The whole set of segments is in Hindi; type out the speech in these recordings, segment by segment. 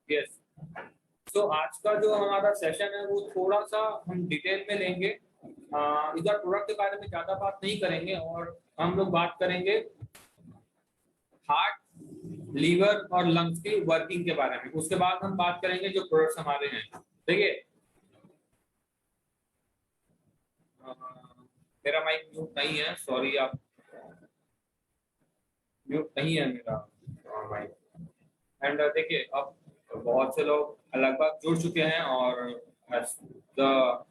यस। तो आज का जो हमारा सेशन है वो थोड़ा सा हम डिटेल में लेंगे। इस बार प्रोडक्ट के बारे में ज्यादा बात नहीं करेंगे और हम लोग बात करेंगे हार्ट, लीवर और लंग्स की वर्किंग के बारे में। उसके बाद हम बात करेंगे जो प्रोडक्ट्स हमारे हैं। देखिए, मेरा माइक म्यूट नहीं है, सॉरी, आप म्यूट नहीं है मेरा माइक। एंड देखिए, अब बहुत से लोग लगभग जुड़ चुके हैं और द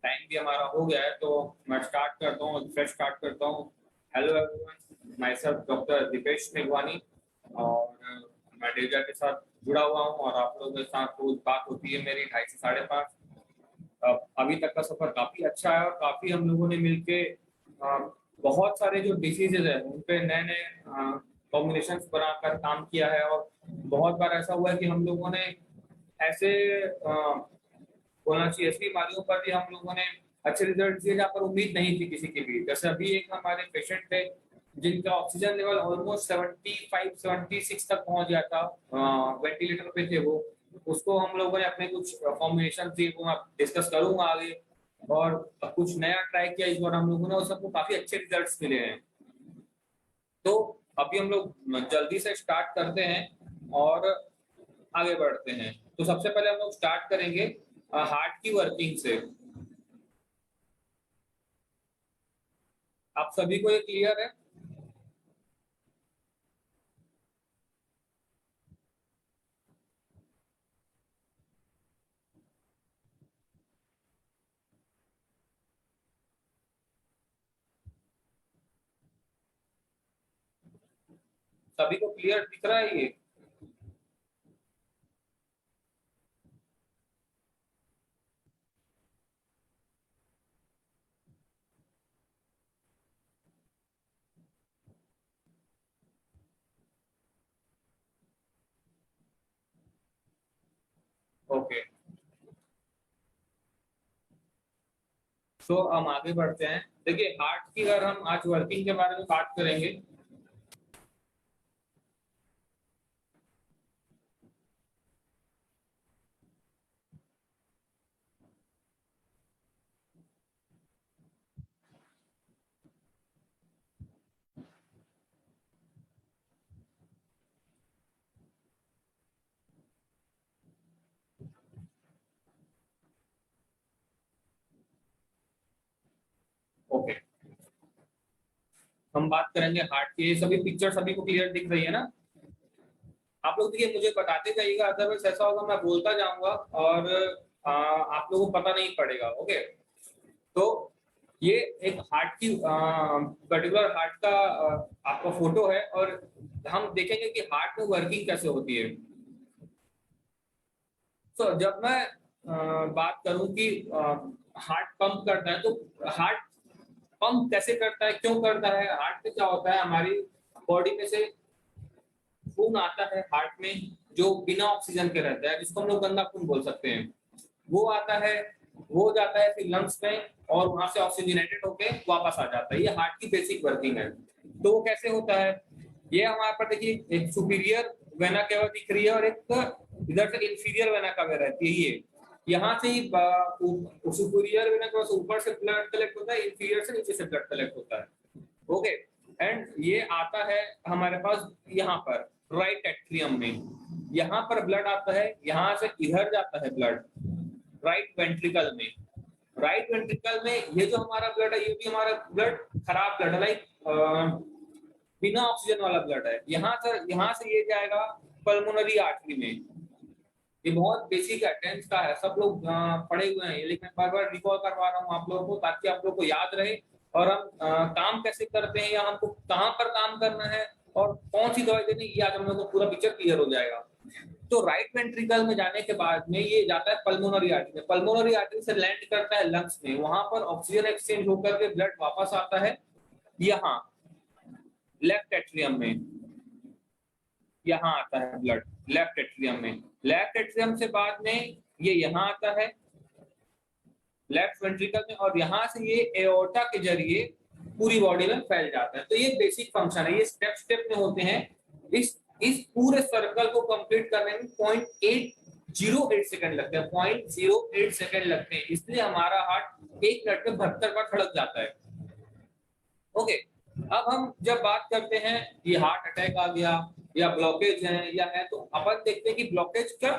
टाइम भी हमारा हो गया है, तो मैं स्टार्ट करता हूँ, फ्रेश स्टार्ट करता हूँ। Hello everyone, myself doctor Deepesh मेघवानी, और मैं डेजा के साथ जुड़ा हुआ हूँ और आप लोगों के साथ रोज बात होती है मेरी 2:30 से 5:30। अभी तक का सफर काफी अच्छा है और काफी हम लोगों ने मिलके बहुत सारे जो डिसीजेज है उन पे नए नए कॉम्बिनेशन बनाकर काम किया है। और बहुत बार ऐसा हुआ है कि हम लोगों ने ऐसे बोलना चाहिए ऐसी बीमारियों पर भी हम लोगों ने अच्छे रिजल्ट दिए जहाँ पर उम्मीद नहीं थी किसी की भी। जैसे अभी एक हमारे पेशेंट थे जिनका ऑक्सीजन लेवल ऑलमोस्ट 75-76 तक पहुंच गया था, वेंटिलेटर पे थे वो। उसको हम लोगों ने अपने कुछ कॉम्बिनेशन दिए, वो मैं डिस्कस करूंगा आगे। और कुछ नया ट्राई किया इस बार हम लोगों ने और सबको काफी अच्छे रिजल्ट्स मिले हैं। तो अभी हम लोग जल्दी से स्टार्ट करते हैं और आगे बढ़ते हैं। तो सबसे पहले हम लोग स्टार्ट करेंगे हार्ट की वर्किंग से। आप सभी को ये क्लियर है? सभी को क्लियर दिख रहा है ये? ओके, तो हम आगे बढ़ते हैं। देखिए, हार्ट की अगर हम आज वर्किंग के बारे में बात करेंगे, ओके, हम बात करेंगे हार्ट की। ये सभी पिक्चर सभी को क्लियर दिख रही है ना? आप लोग देखिए, मुझे बताते जाइएगा, अदरवाइज ऐसा होगा मैं बोलता जाऊंगा और आप लोगों को पता नहीं पड़ेगा। ओके, तो ये एक हार्ट की पर्टिकुलर हार्ट का आपका फोटो है और हम देखेंगे कि हार्ट में वर्किंग कैसे होती है। तो जब मैं बात करूं कि हार्ट पंप करता है, तो हार्ट पंप कैसे करता है, क्यों करता है? हार्ट में क्या होता है, हमारी बॉडी में से खून आता है हार्ट में जो बिना ऑक्सीजन के रहता है, जिसको हम लोग गंदा खून बोल सकते हैं। वो आता है, वो जाता है फिर लंग्स में और वहां से ऑक्सीजनेटेड होके वापस आ जाता है। ये हार्ट की बेसिक वर्किंग है। तो वो कैसे होता है? ये हमारे पर देखिए, एक सुपीरियर वेना केवा दिख रही है और एक इधर से इंफीरियर वेना केवा रहती है। ये यहाँ से ही सुपीरियर वेना केवा से ऊपर से ब्लड कलेक्ट होता है, इंफीरियर से नीचे से ब्लड कलेक्ट होता है। ओके, एंड ये आता है हमारे पास यहाँ पर राइट एट्रियम में। यहाँ पर ब्लड आता है, यहाँ से इधर जाता है ब्लड राइट वेंट्रिकल में। राइट वेंट्रिकल में ये जो हमारा ब्लड है, ये भी हमारा ब्लड खराब ब्लड है, लाइक बिना ऑक्सीजन वाला ब्लड है। यहाँ से ये जाएगा पल्मोनरी आर्टरी में। ये बहुत बेसिक है, 10th का है, सब लोग पढ़े हुए हैं, लेकिन बार बार रिकॉल करवा रहा हूँ आप लोगों को ताकि आप लोगों को याद रहे और हम काम कैसे करते हैं या हमको कहाँ पर काम करना है और कौन सी दवाई देनी, ये आज हम लोग को पूरा पिक्चर क्लियर हो जाएगा। तो राइट वेंट्रिकल में जाने के बाद में ये जाता है पल्मोनरी आर्टरी में। पल्मोनरी आर्टरी से लैंड करता है लंग्स में, वहां पर ऑक्सीजन एक्सचेंज होकर के ब्लड वापस आता है यहाँ लेफ्ट एट्रियम में। यहाँ आता है ब्लड लेफ्ट एट्रियम में। लेफ्ट एट्रियम से बाद में ये यहाँ आता है लेफ्ट वेंट्रिकल में और यहाँ से ये एओर्टा के जरिए पूरी बॉडी में फैल जाता है। तो ये बेसिक फंक्शन है, ये स्टेप स्टेप में होते हैं। इस इस पूरे सर्कल को कंप्लीट करने में 0.808 सेकंड लगते हैं, 0.08 सेकंड लगते हैं, इसलिए हमारा हार्ट 1 मिनट में 72 बार धड़क जाता है। ओके, अब हम जब बात करते हैं ये हार्ट अटैक आ गया या ब्लॉकेज है या है, तो अपन देखते हैं कि ब्लॉकेज का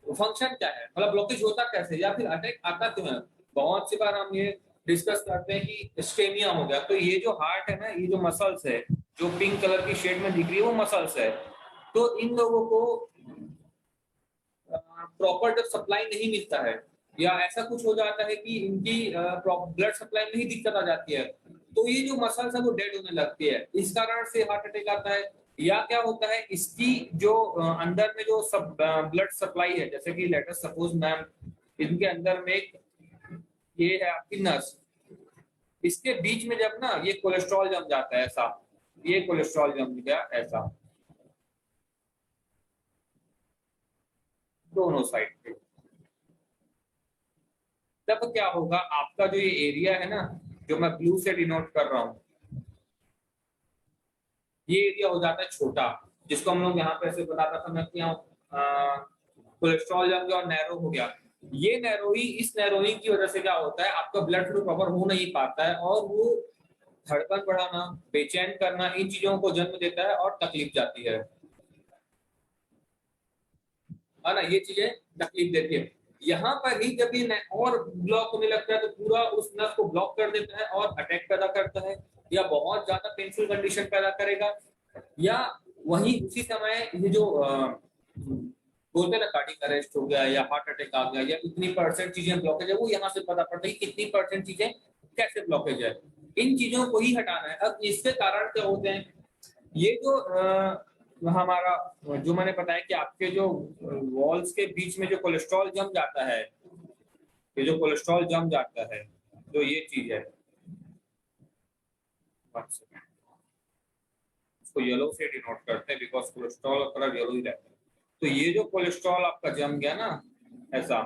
फंक्शन क्या है, मतलब ब्लॉकेज होता कैसे या फिर अटैक आता क्यों है। बहुत सी बार हम ये डिस्कस करते हैं कि इस्केमिया हो गया, तो ये जो हार्ट है ना, ये जो मसल्स है जो पिंक कलर की शेड में दिख रही है वो मसल्स है, तो इन लोगों को प्रॉपर जब सप्लाई नहीं मिलता है या ऐसा कुछ हो जाता है कि इनकी ब्लड सप्लाई में ही दिक्कत आ जाती है, तो ये जो मसल्स है वो डेड होने लगती है, इस कारण से हार्ट अटैक आता है। या क्या होता है, इसकी जो अंदर में जो ब्लड सप्लाई है, जैसे कि लेट अस सपोज मैम इनके अंदर में एक ये है आपकी नस, इसके बीच में जब ना ये कोलेस्ट्रॉल जम जाता है ऐसा, ये कोलेस्ट्रॉल जम गया ऐसा दोनों साइड पे, तब क्या होगा, आपका जो ये एरिया है ना जो मैं ब्लू से डिनोट कर रहा हूं, ये एरिया हो जाता है छोटा, जिसको हम लोग यहाँ पे ऐसे बताता था मैं कि कोलेस्ट्रॉल जम गया और नैरो हो गया। ये नैरोई, इस नैरोइंग की वजह से क्या होता है, आपका ब्लड फ्लो प्रॉपर हो नहीं पाता है और वो धड़कन बढ़ाना, बेचैन करना, इन चीजों को जन्म देता है और तकलीफ जाती है ना, ये चीजें तकलीफ देती है। यहाँ पर ही जब ये और ब्लॉक होने लगता है तो पूरा उस नस को ब्लॉक कर देता है और अटैक पैदा करता है या बहुत ज्यादा पेनफुल कंडीशन पैदा करेगा, या वही उसी समय ये जो बोलते हैं ना कार्डियक अरेस्ट हो गया या हार्ट अटैक आ गया या इतनी परसेंट चीजें ब्लॉकेज है, वो यहाँ से पता पड़ता है कि कितनी परसेंट चीजें कैसे ब्लॉकेज है, इन चीजों को ही हटाना है। अब इसके कारण क्या होते हैं, ये जो हमारा जो मैंने बताया कि आपके जो वॉल्स के बीच में जो कोलेस्ट्रॉल जम जाता है, ये जो कोलेस्ट्रॉल जम जाता है, जो ये चीज है, इसको येलो से डिनोट करते हैं बिकॉज कोलेस्ट्रॉल का कलर येलो ही रहता है। तो ये जो कोलेस्ट्रॉल आपका जम गया ना ऐसा,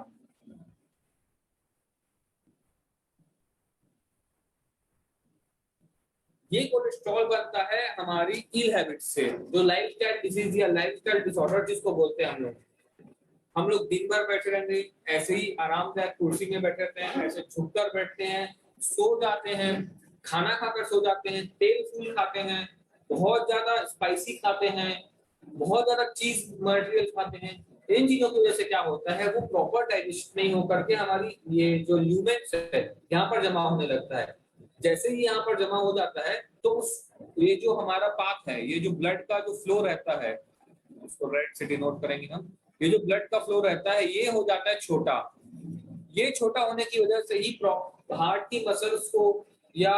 ये कोलेस्ट्रॉल बनता है हमारी इल हैबिट से, जो लाइफस्टाइल डिजीज या लाइफस्टाइल डिसऑर्डर जिसको बोलते हैं हम लोग दिन भर बैठे रहेंगे, ऐसे ही आरामदायक कुर्सी में बैठे रहते हैं, ऐसे झुककर बैठते हैं, सो जाते हैं, खाना खाकर सो जाते हैं, तेल फूल खाते हैं, बहुत ज्यादा स्पाइसी खाते हैं, बहुत ज्यादा चीज मटेरियल खाते हैं, इन चीजों की वजह से क्या होता है, वो प्रॉपर डाइजेशन नहीं होकर के हमारी ये जो ल्यूमेन्स है यहाँ पर जमा होने लगता है। जैसे ही यहाँ पर जमा हो जाता है तो उस ये जो हमारा पाथ है, ये जो ब्लड का जो फ्लो रहता है, उसको रेड से डिनोट करेंगे हम, ये जो ब्लड का फ्लो रहता है ये हो जाता है छोटा, ये छोटा होने की वजह से ही हार्ट की मसल्स को या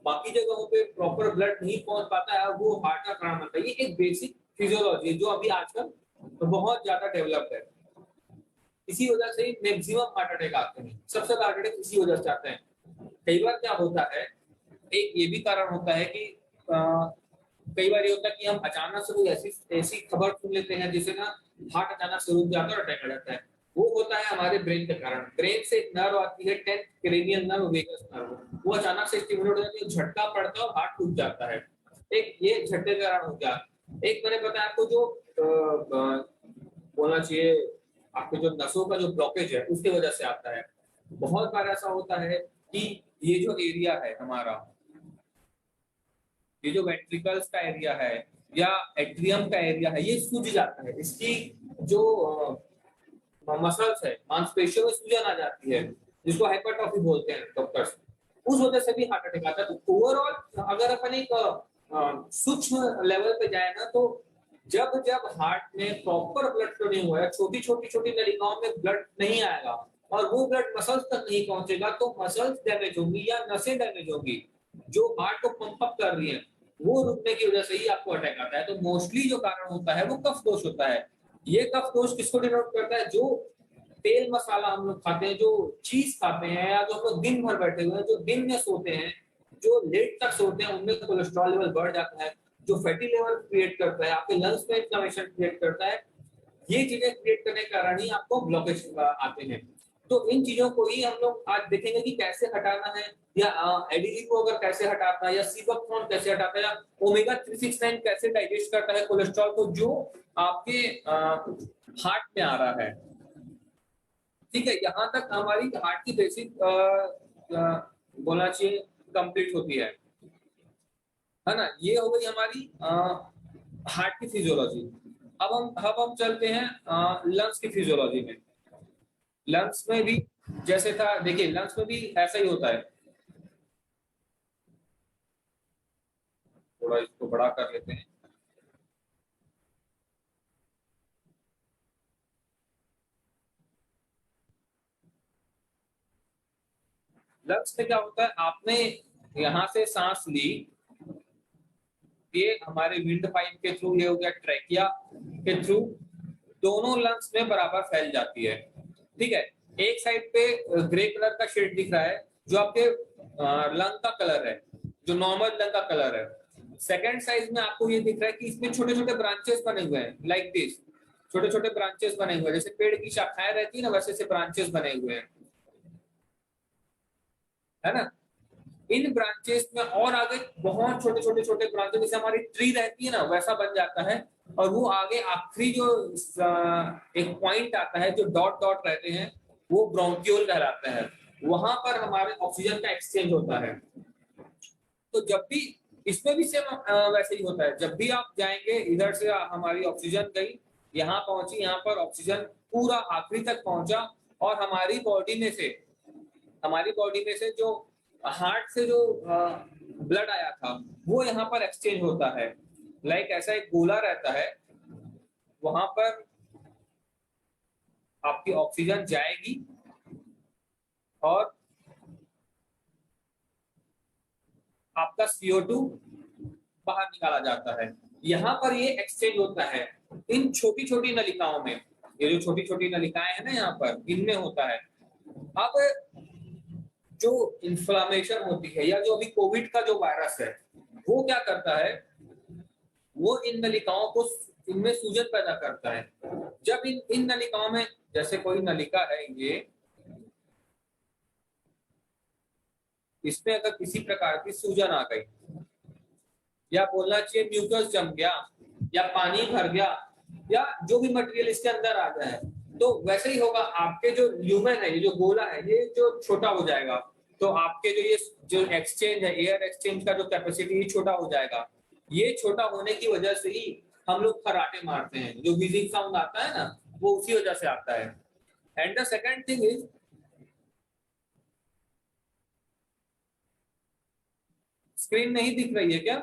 बाकी जगहों पे प्रॉपर ब्लड नहीं पहुंच पाता है, वो हार्ट का कारण बनता है। ये एक बेसिक फिजियोलॉजी है जो अभी आजकल तो बहुत ज्यादा डेवलप्ड है, इसी वजह से ही मैक्सिमम हार्ट अटैक आते हैं, सबसे ज्यादा हार्ट अटैक इसी वजह से आते हैं। कई बार क्या होता है, एक ये भी कारण होता है कि कई बार ये होता है कि हम अचानक से कोई ऐसी ऐसी खबर सुन लेते हैं जिससे ना हार्ट अचानक से रुक जाता है और अटैक आ जाता है, वो होता है हमारे ब्रेन के कारण। ब्रेन से एक नर्व आती है 10th cranial nerve, vagus nerve, वो अचानक से स्टिमुलेट हो जाती है, झटका पड़ता है और हार्ट टूट जाता है, एक ये झटके के कारण हो गया। एक मैंने बताया आपको जो बोलना चाहिए, आपके जो नसों का जो ब्लॉकेज है उसकी वजह से आता है। बहुत बार ऐसा होता है कि ये जो एरिया है हमारा, ये जो वेंट्रिकल्स का एरिया है या एट्रियम का एरिया है, ये सूज जाता है, इसकी जो मसल्स है, मांसपेशियों में सूजन आ जाती है, जिसको हाइपरट्रॉफी बोलते हैं डॉक्टर्स, उस वजह से भी हार्ट अटैक आता है। तो ओवरऑल अगर अपन एक सूक्ष्म लेवल पे जाए ना, तो जब जब हार्ट में प्रॉपर ब्लड फ्लो नहीं हुआ है, छोटी छोटी छोटी नलिकाओं में ब्लड नहीं आएगा और वो ब्लड मसल्स तक नहीं पहुंचेगा, तो मसल्स डैमेज होंगी या नसें डैमेज होंगी जो हार्ट को पंप अप कर रही है, वो रुकने की वजह से ही आपको अटैक आता है। तो मोस्टली जो कारण होता है वो कफ दोष होता है। ये कफ दोष किसको डिनोट करता है, जो तेल मसाला हम लोग खाते हैं, जो चीज खाते हैं, या जो हम लोग दिन भर बैठे हुए हैं, जो दिन में सोते हैं, जो लेट तक सोते हैं, उनमें कोलेस्ट्रॉल लेवल बढ़ जाता है, जो फैटी लेवल क्रिएट करता है, आपके लंग्स में इन्फ्लेमेशन क्रिएट करता है, ये चीजें क्रिएट करने के कारण ही आपको ब्लॉकेज आते हैं। तो इन चीजों को ही हम लोग आज देखेंगे कि कैसे हटाना है, या एडिजी को अगर कैसे हटाना है, या सीबकथॉर्न कैसे हटाता है, या ओमेगा 369 कैसे डाइजेस्ट करता है कोलेस्ट्रॉल को जो आपके हार्ट में आ रहा है। ठीक है, यहाँ तक हमारी हार्ट की बेसिक बोलना चाहिए कंप्लीट होती है ना। ये हो गई हमारी हार्ट की फिजियोलॉजी। अब हम चलते हैं लंग्स की फिजियोलॉजी में। लंग्स में भी जैसे था, देखिए लंग्स में भी ऐसा ही होता है। थोड़ा इसको बड़ा कर लेते हैं। लंग्स में क्या होता है, आपने यहाँ से सांस ली, ये हमारे विंड पाइप के थ्रू, ये हो गया ट्रैकिया के थ्रू, दोनों लंग्स में बराबर फैल जाती है। ठीक है, एक साइड पे ग्रे कलर का शेड दिख रहा है जो आपके लंग का कलर है, जो नॉर्मल लंग का कलर है। सेकेंड साइज में आपको ये दिख रहा है कि इसमें छोटे छोटे ब्रांचेस बने हुए हैं, लाइक दिस, छोटे छोटे ब्रांचेस बने हुए हैं, जैसे पेड़ की शाखाएं रहती है ना, वैसे से ब्रांचेस बने हुए हैं, है ना। इन ब्रांचेस में और आगे बहुत छोटे छोटे छोटे ब्रांचेस, जैसे हमारी ट्री रहती है ना, वैसा बन जाता है। और वो आगे आखिरी जो एक पॉइंट आता है, जो डॉट डॉट रहते हैं, वो ब्रोंकियोल कहलाता है। वहां पर हमारे ऑक्सीजन का एक्सचेंज होता है। तो जब भी इसमें भी सेम वैसे ही होता है, जब भी आप जाएंगे इधर से हमारी ऑक्सीजन गई, यहाँ पहुंची, यहाँ पर ऑक्सीजन पूरा आखिरी तक पहुंचा, और हमारी बॉडी में से जो हार्ट से जो ब्लड आया था वो यहाँ पर एक्सचेंज होता है। लाइक ऐसा एक गोला रहता है, वहां पर आपकी ऑक्सीजन जाएगी और आपका CO2 बाहर निकाला जाता है। यहाँ पर ये एक्सचेंज होता है इन छोटी छोटी नलिकाओं में। ये जो छोटी छोटी नलिकाएं हैं ना, यहाँ पर इनमें होता है। अब जो इन्फ्लामेशन होती है, या जो अभी कोविड का जो वायरस है, वो क्या करता है, वो इन नलिकाओं को, इनमें सूजन पैदा करता है। जब इन नलिकाओं में, जैसे कोई नलिका है ये, इसमें अगर किसी प्रकार की सूजन आ गई, या बोलना चाहिए म्यूकस जम गया, या पानी भर गया, या जो भी मटेरियल इसके अंदर आ जाए, तो वैसे ही होगा। आपके जो ल्यूमेन है, ये जो गोला है, ये जो छोटा हो जाएगा, तो आपके जो एक्सचेंज है, एयर एक्सचेंज का जो कैपेसिटी, ये छोटा हो जाएगा। ये छोटा होने की वजह से ही हम लोग खराटे मारते हैं, जो व्हीजिंग साउंड आता है ना, वो उसी वजह से आता है। And the second thing is, screen नहीं दिख रही है क्या?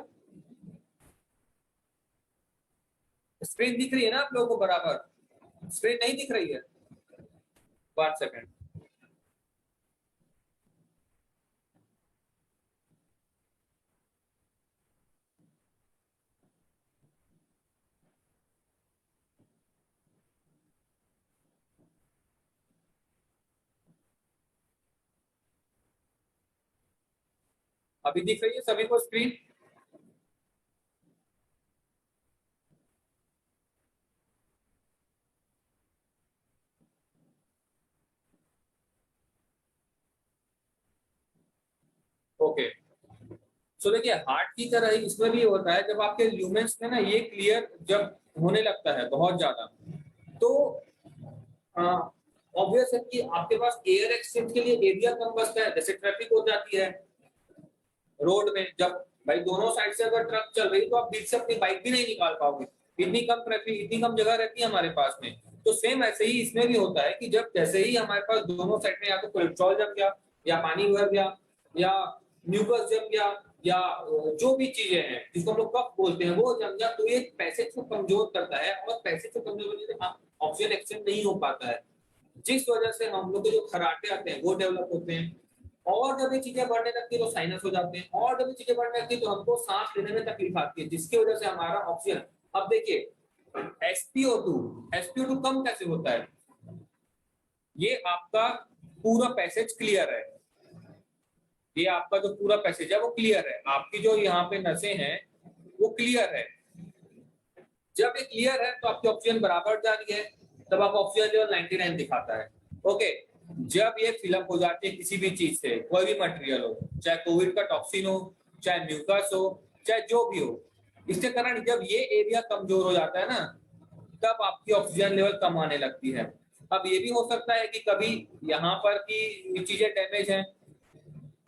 स्क्रीन दिख रही है ना आप लोगों को बराबर? स्क्रीन नहीं दिख रही है? 1 सेकेंड। अभी दिख रही है सभी को स्क्रीन? ओके। सो देखिए, हार्ट की तरह ही इसमें भी होता है। जब आपके ल्यूमेंस में ना ये क्लियर जब होने लगता है बहुत ज्यादा, तो ऑब्वियस है कि आपके पास एयर एक्सचेंज के लिए एरिया कम बचता है। जैसे ट्रैफिक हो जाती है रोड में, जब भाई दोनों साइड से अगर ट्रक चल रही, तो आप बीच से अपनी बाइक भी नहीं निकाल पाओगे, इतनी कम ट्रैफिक, इतनी कम जगह रहती है हमारे पास में। तो सेम ऐसे ही इसमें भी होता है कि जब जैसे ही हमारे पास दोनों साइड में या तो कोलेस्ट्रॉल जम गया, या पानी भर गया, या म्यूकस जम गया, या जो भी चीजें हैं जिसको हम लोग कफ बोलते हैं, वो जम गया, तो ये पैसेज को कमजोर करता है, और पैसेज को कमजोर होने से ऑक्सीजन एक्सचेंज नहीं हो पाता है, जिस वजह से हम लोग के जो खराटे आते हैं वो डेवलप होते हैं। और जब ये चीजें बढ़ने लगती है तो साइनस हो जाते हैं, और जब ये चीजें बढ़ने लगती है तो हमको सांस लेने में तकलीफ आती है, जिसकी वजह से हमारा ऑक्सीजन, अब देखिए एसपीओ टू कम कैसे होता है? ये आपका पूरा पैसेज क्लियर है, ये आपका जो पूरा पैसेज है वो क्लियर है, आपकी जो यहाँ पे नसें हैं वो क्लियर है। जब ये क्लियर है तो आपकी ऑक्सीजन बराबर जा रही है, तब आप ऑक्सीजन लेवल 99 दिखाता है। ओके, जब ये फिलअप हो जाती है किसी भी चीज से, कोई भी मटेरियल हो, चाहे कोविड का टॉक्सिन हो, चाहे म्यूकस हो, चाहे जो भी हो, इसके कारण जब ये एरिया कमजोर हो जाता है ना, तब आपकी ऑक्सीजन लेवल कम आने लगती है। अब ये भी हो सकता है कि कभी यहाँ पर की चीजें डैमेज हैं,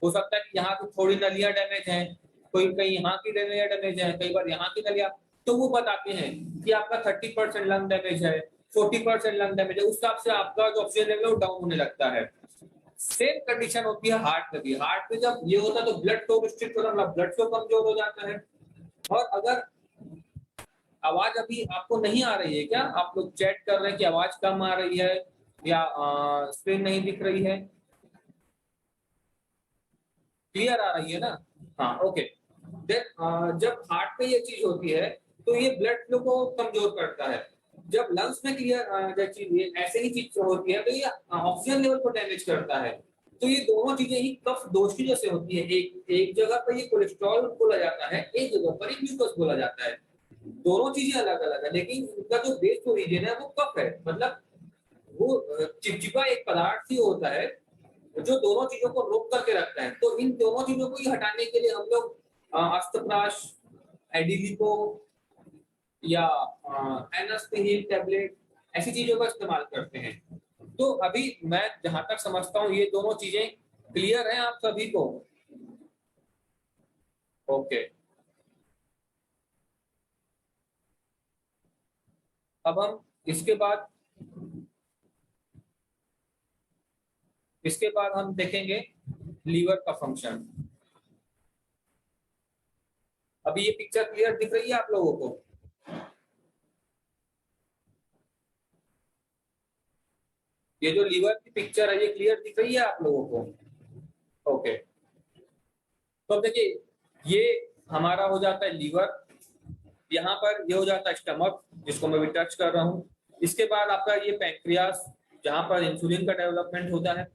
हो सकता है कि यहाँ की थोड़ी नलियां डैमेज हैं, कोई कहीं यहाँ की नलियां डैमेज है, कई बार यहाँ की नलियां, तो वो बताते हैं कि आपका 30% लंग डैमेज है, 40% लंग डैमेज है, उस हिसाब से आपका जो ऑक्सीजन लेवल है वो डाउन होने लगता है। सेम कंडीशन होती है हार्ट में भी। हार्ट में जब ये होता है तो ब्लड फ्लो रिस्ट्रिक्ट होता है, ब्लड फ्लो कमजोर हो जाता है। और अगर आवाज अभी आपको नहीं आ रही है क्या, आप लोग चैट कर रहे हैं कि आवाज कम आ रही है या स्क्रीन नहीं दिख रही है, क्लियर आ रही है ना? हाँ, ओके। देन जब हार्ट में ये चीज होती है तो ये ब्लड फ्लो को कमजोर करता है। जब लंग्स में क्लियर ऐसे ही चीज होती है तो ये ऑक्सीजन लेवल को डैमेज करता है। तो ये दोनों चीजें ही कफ दोष की जैसे होती है। एक जगह पर ये कोलेस्ट्रॉल बोला जाता है, एक जगह पर ये ग्लूकोज बोला जाता है। दोनों चीजें अलग अलग है, लेकिन उनका जो बेस ओरिजिन है वो कफ है। मतलब वो चिपचिपा एक पदार्थ ही होता है जो दोनों चीजों को रोक करके रखता है। तो इन दोनों चीजों को ही हटाने के लिए हम लोग अस्तप्राश, एडिलिको या एनास्थिन टैबलेट ऐसी चीजों का इस्तेमाल करते हैं। तो अभी मैं जहां तक समझता हूँ ये दोनों चीजें क्लियर हैं आप सभी को? ओके। अब हम इसके बाद हम देखेंगे लीवर का फंक्शन। अभी ये पिक्चर क्लियर दिख रही है आप लोगों को? ये जो लीवर की पिक्चर है ये क्लियर दिख रही है आप लोगों को? ओके। तो अब देखिए, ये हमारा हो जाता है लीवर, यहाँ पर ये हो जाता है स्टमक जिसको मैं भी टच कर रहा हूँ। इसके बाद आपका ये पैंक्रियास जहाँ पर इंसुलिन का डेवलपमेंट होता है।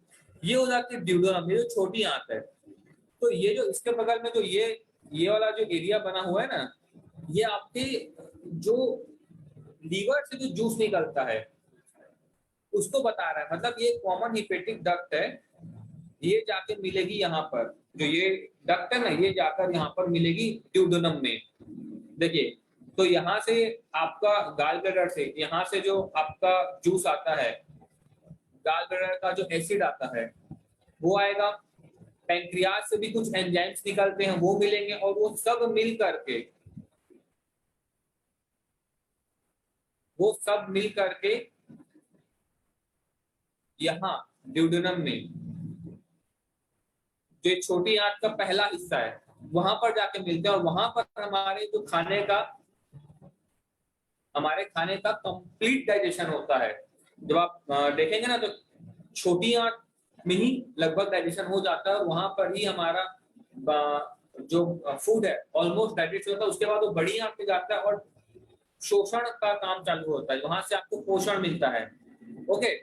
ये हो जाती है ड्यूडेनम, ये जो छोटी आंत है। तो ये जो इसके बगल में जो ये वाला जो एरिया बना हुआ है ना, ये आपके जो लीवर से जो जूस निकलता है उसको बता रहा है। मतलब ये कॉमन हिपेटिक डक्ट है, ये जाके मिलेगी यहाँ पर, जो ये डक्ट है ना, ये जाकर यहाँ पर मिलेगी ड्यूडेनम में। देखिए, तो यहाँ से आपका गाल ब्लैडर से, यहाँ से जो आपका जूस आता है, गाल ब्लैडर का जो एसिड आता है वो आएगा, पैंक्रियाज से भी कुछ एंजाइम्स निकलते हैं वो मिलेंगे, और वो सब मिल करके यहाँ ड्यूडेनम में जो छोटी आंत का पहला हिस्सा है वहां पर जाके मिलते हैं, और वहां पर हमारे खाने का कंप्लीट डाइजेशन होता है। जब आप देखेंगे ना तो छोटी आंत में ही लगभग डाइजेशन हो जाता है, और वहां पर ही हमारा जो फूड है ऑलमोस्ट डाइजेस्ट होता है। उसके बाद वो बड़ी आंत में जाता है और शोषण का काम चालू होता है, वहां से आपको पोषण मिलता है। ओके,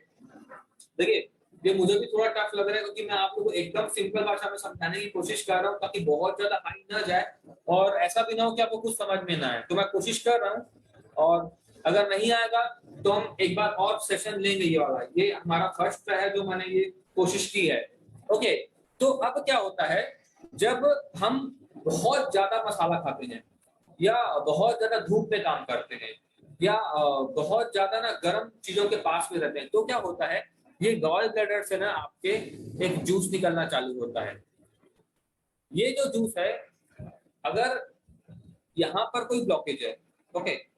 देखिए ये मुझे भी थोड़ा टफ लग रहा है क्योंकि मैं आप लोगों को एकदम सिंपल भाषा में समझाने की कोशिश कर रहा हूँ ताकि बहुत ज्यादा हाई ना जाए और ऐसा भी ना हो कि आपको कुछ समझ में ना आए। तो मैं कोशिश कर रहा हूँ, और अगर नहीं आएगा तो हम एक बार और सेशन लेंगे। ये वाला ये हमारा फर्स्ट है जो मैंने ये कोशिश की है। ओके, तो अब क्या होता है जब हम बहुत ज्यादा मसाला खाते हैं या बहुत ज्यादा धूप में काम करते हैं या बहुत ज्यादा ना गर्म चीजों के पास में रहते हैं, तो क्या होता है ये गॉल ब्लैडर से ना आपके एक जूस निकलना चालू होता है। ये जो जूस है, अगर यहाँ पर कोई ब्लॉकेज है, ओके,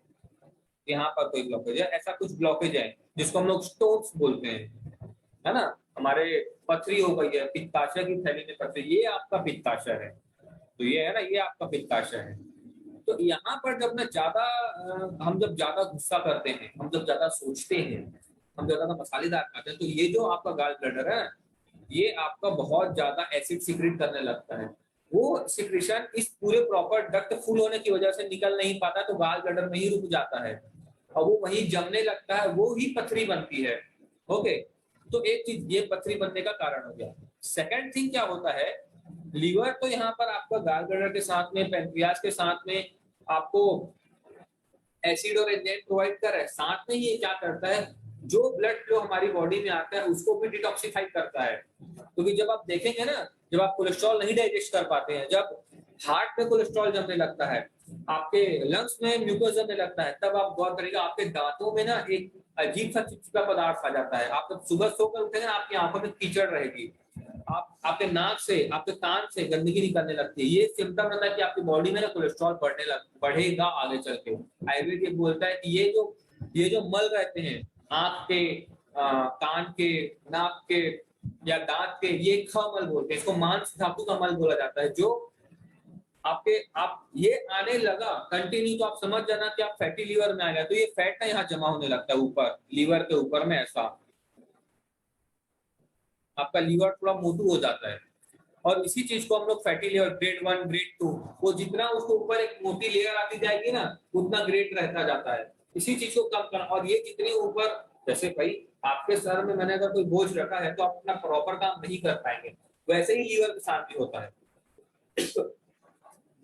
यहाँ पर कोई ब्लॉकेज है, ऐसा कुछ ब्लॉकेज है जिसको हम लोग स्टोन्स बोलते हैं, है ना, हमारे पथरी हो गई है, पित्ताशय की थैली में पथरी, ये आपका पित्ताशय है। तो ये है ना, ये आपका पित्ताशय है। तो यहाँ पर जब मैं ज्यादा हम जब ज्यादा गुस्सा करते हैं, हम जब ज्यादा सोचते हैं, हम ज्यादा मसालेदार खाते हैं, तो ये जो आपका गाल ब्लैडर है ये आपका बहुत ज्यादा एसिड सीक्रेट करने लगता है। वो सिक्रेशन इस पूरे प्रॉपर डक्ट फुल होने की वजह से निकल नहीं पाता, तो गाल ब्लैडर में ही रुक जाता है और वो वहीं जमने लगता है, वो ही पथरी बनती है। ओके, तो एक चीज ये पथरी बनने का कारण हो गया। सेकंड थिंग क्या होता है, लीवर तो यहाँ पर आपका गाल ब्लैडर के साथ में, पैंक्रियाज के साथ में आपको एसिड और एंजाइम प्रोवाइड कर रहा है, साथ में ये क्या करता है जो ब्लड फ्लो हमारी बॉडी में आता है उसको भी डिटॉक्सिफाई करता है। क्योंकि जब आप देखेंगे ना, जब आप कोलेस्ट्रॉल नहीं डाइजेस्ट कर पाते हैं, जब हार्ट में कोलेस्ट्रॉल जमने लगता है, आपके लंग्स में म्यूकोस जमने लगता है, तब आप गौर करिएगा आपके दांतों में ना एक अजीब सा चिपचिपा पदार्थ आ जाता है। आप जब सुबह सोकर उठेंगे ना, आपकी आंखों में कीचड़ रहेगी, आप आपके नाक से, आपके कान से गंदगी निकलने लगती है। ये सिम्टम रहता है कि आपकी बॉडी में ना कोलेस्ट्रॉल बढ़ेगा आगे चल के। आयुर्वेद ये बोलता है कि ये जो मल रहते हैं आंख के, कान के, नाक के या दांत के, ये ख मल बोलते हैं, इसको मांस धातु का मल बोला जाता है। जो आप ये आने लगा कंटिन्यू, तो आप समझ जाना कि आप फैटी लीवर में आ गया। तो ये फैट ना यहाँ जमा होने लगता है ऊपर, लीवर के ऊपर में, ऐसा आपका लीवर थोड़ा मोटू हो जाता है। और इसी चीज को हम लोग फैटी लीवर ग्रेड 1 ग्रेड 2, वो जितना उसके ऊपर एक मोटी लेयर आती जाएगी ना, उतना ग्रेड रहता जाता है। इसी चीज को कम करना। और ये जितनी ऊपर, जैसे भाई आपके सर में मैंने अगर कोई बोझ रखा है तो आप अपना प्रॉपर काम नहीं कर पाएंगे, वैसे ही लीवर के साथ भी होता है।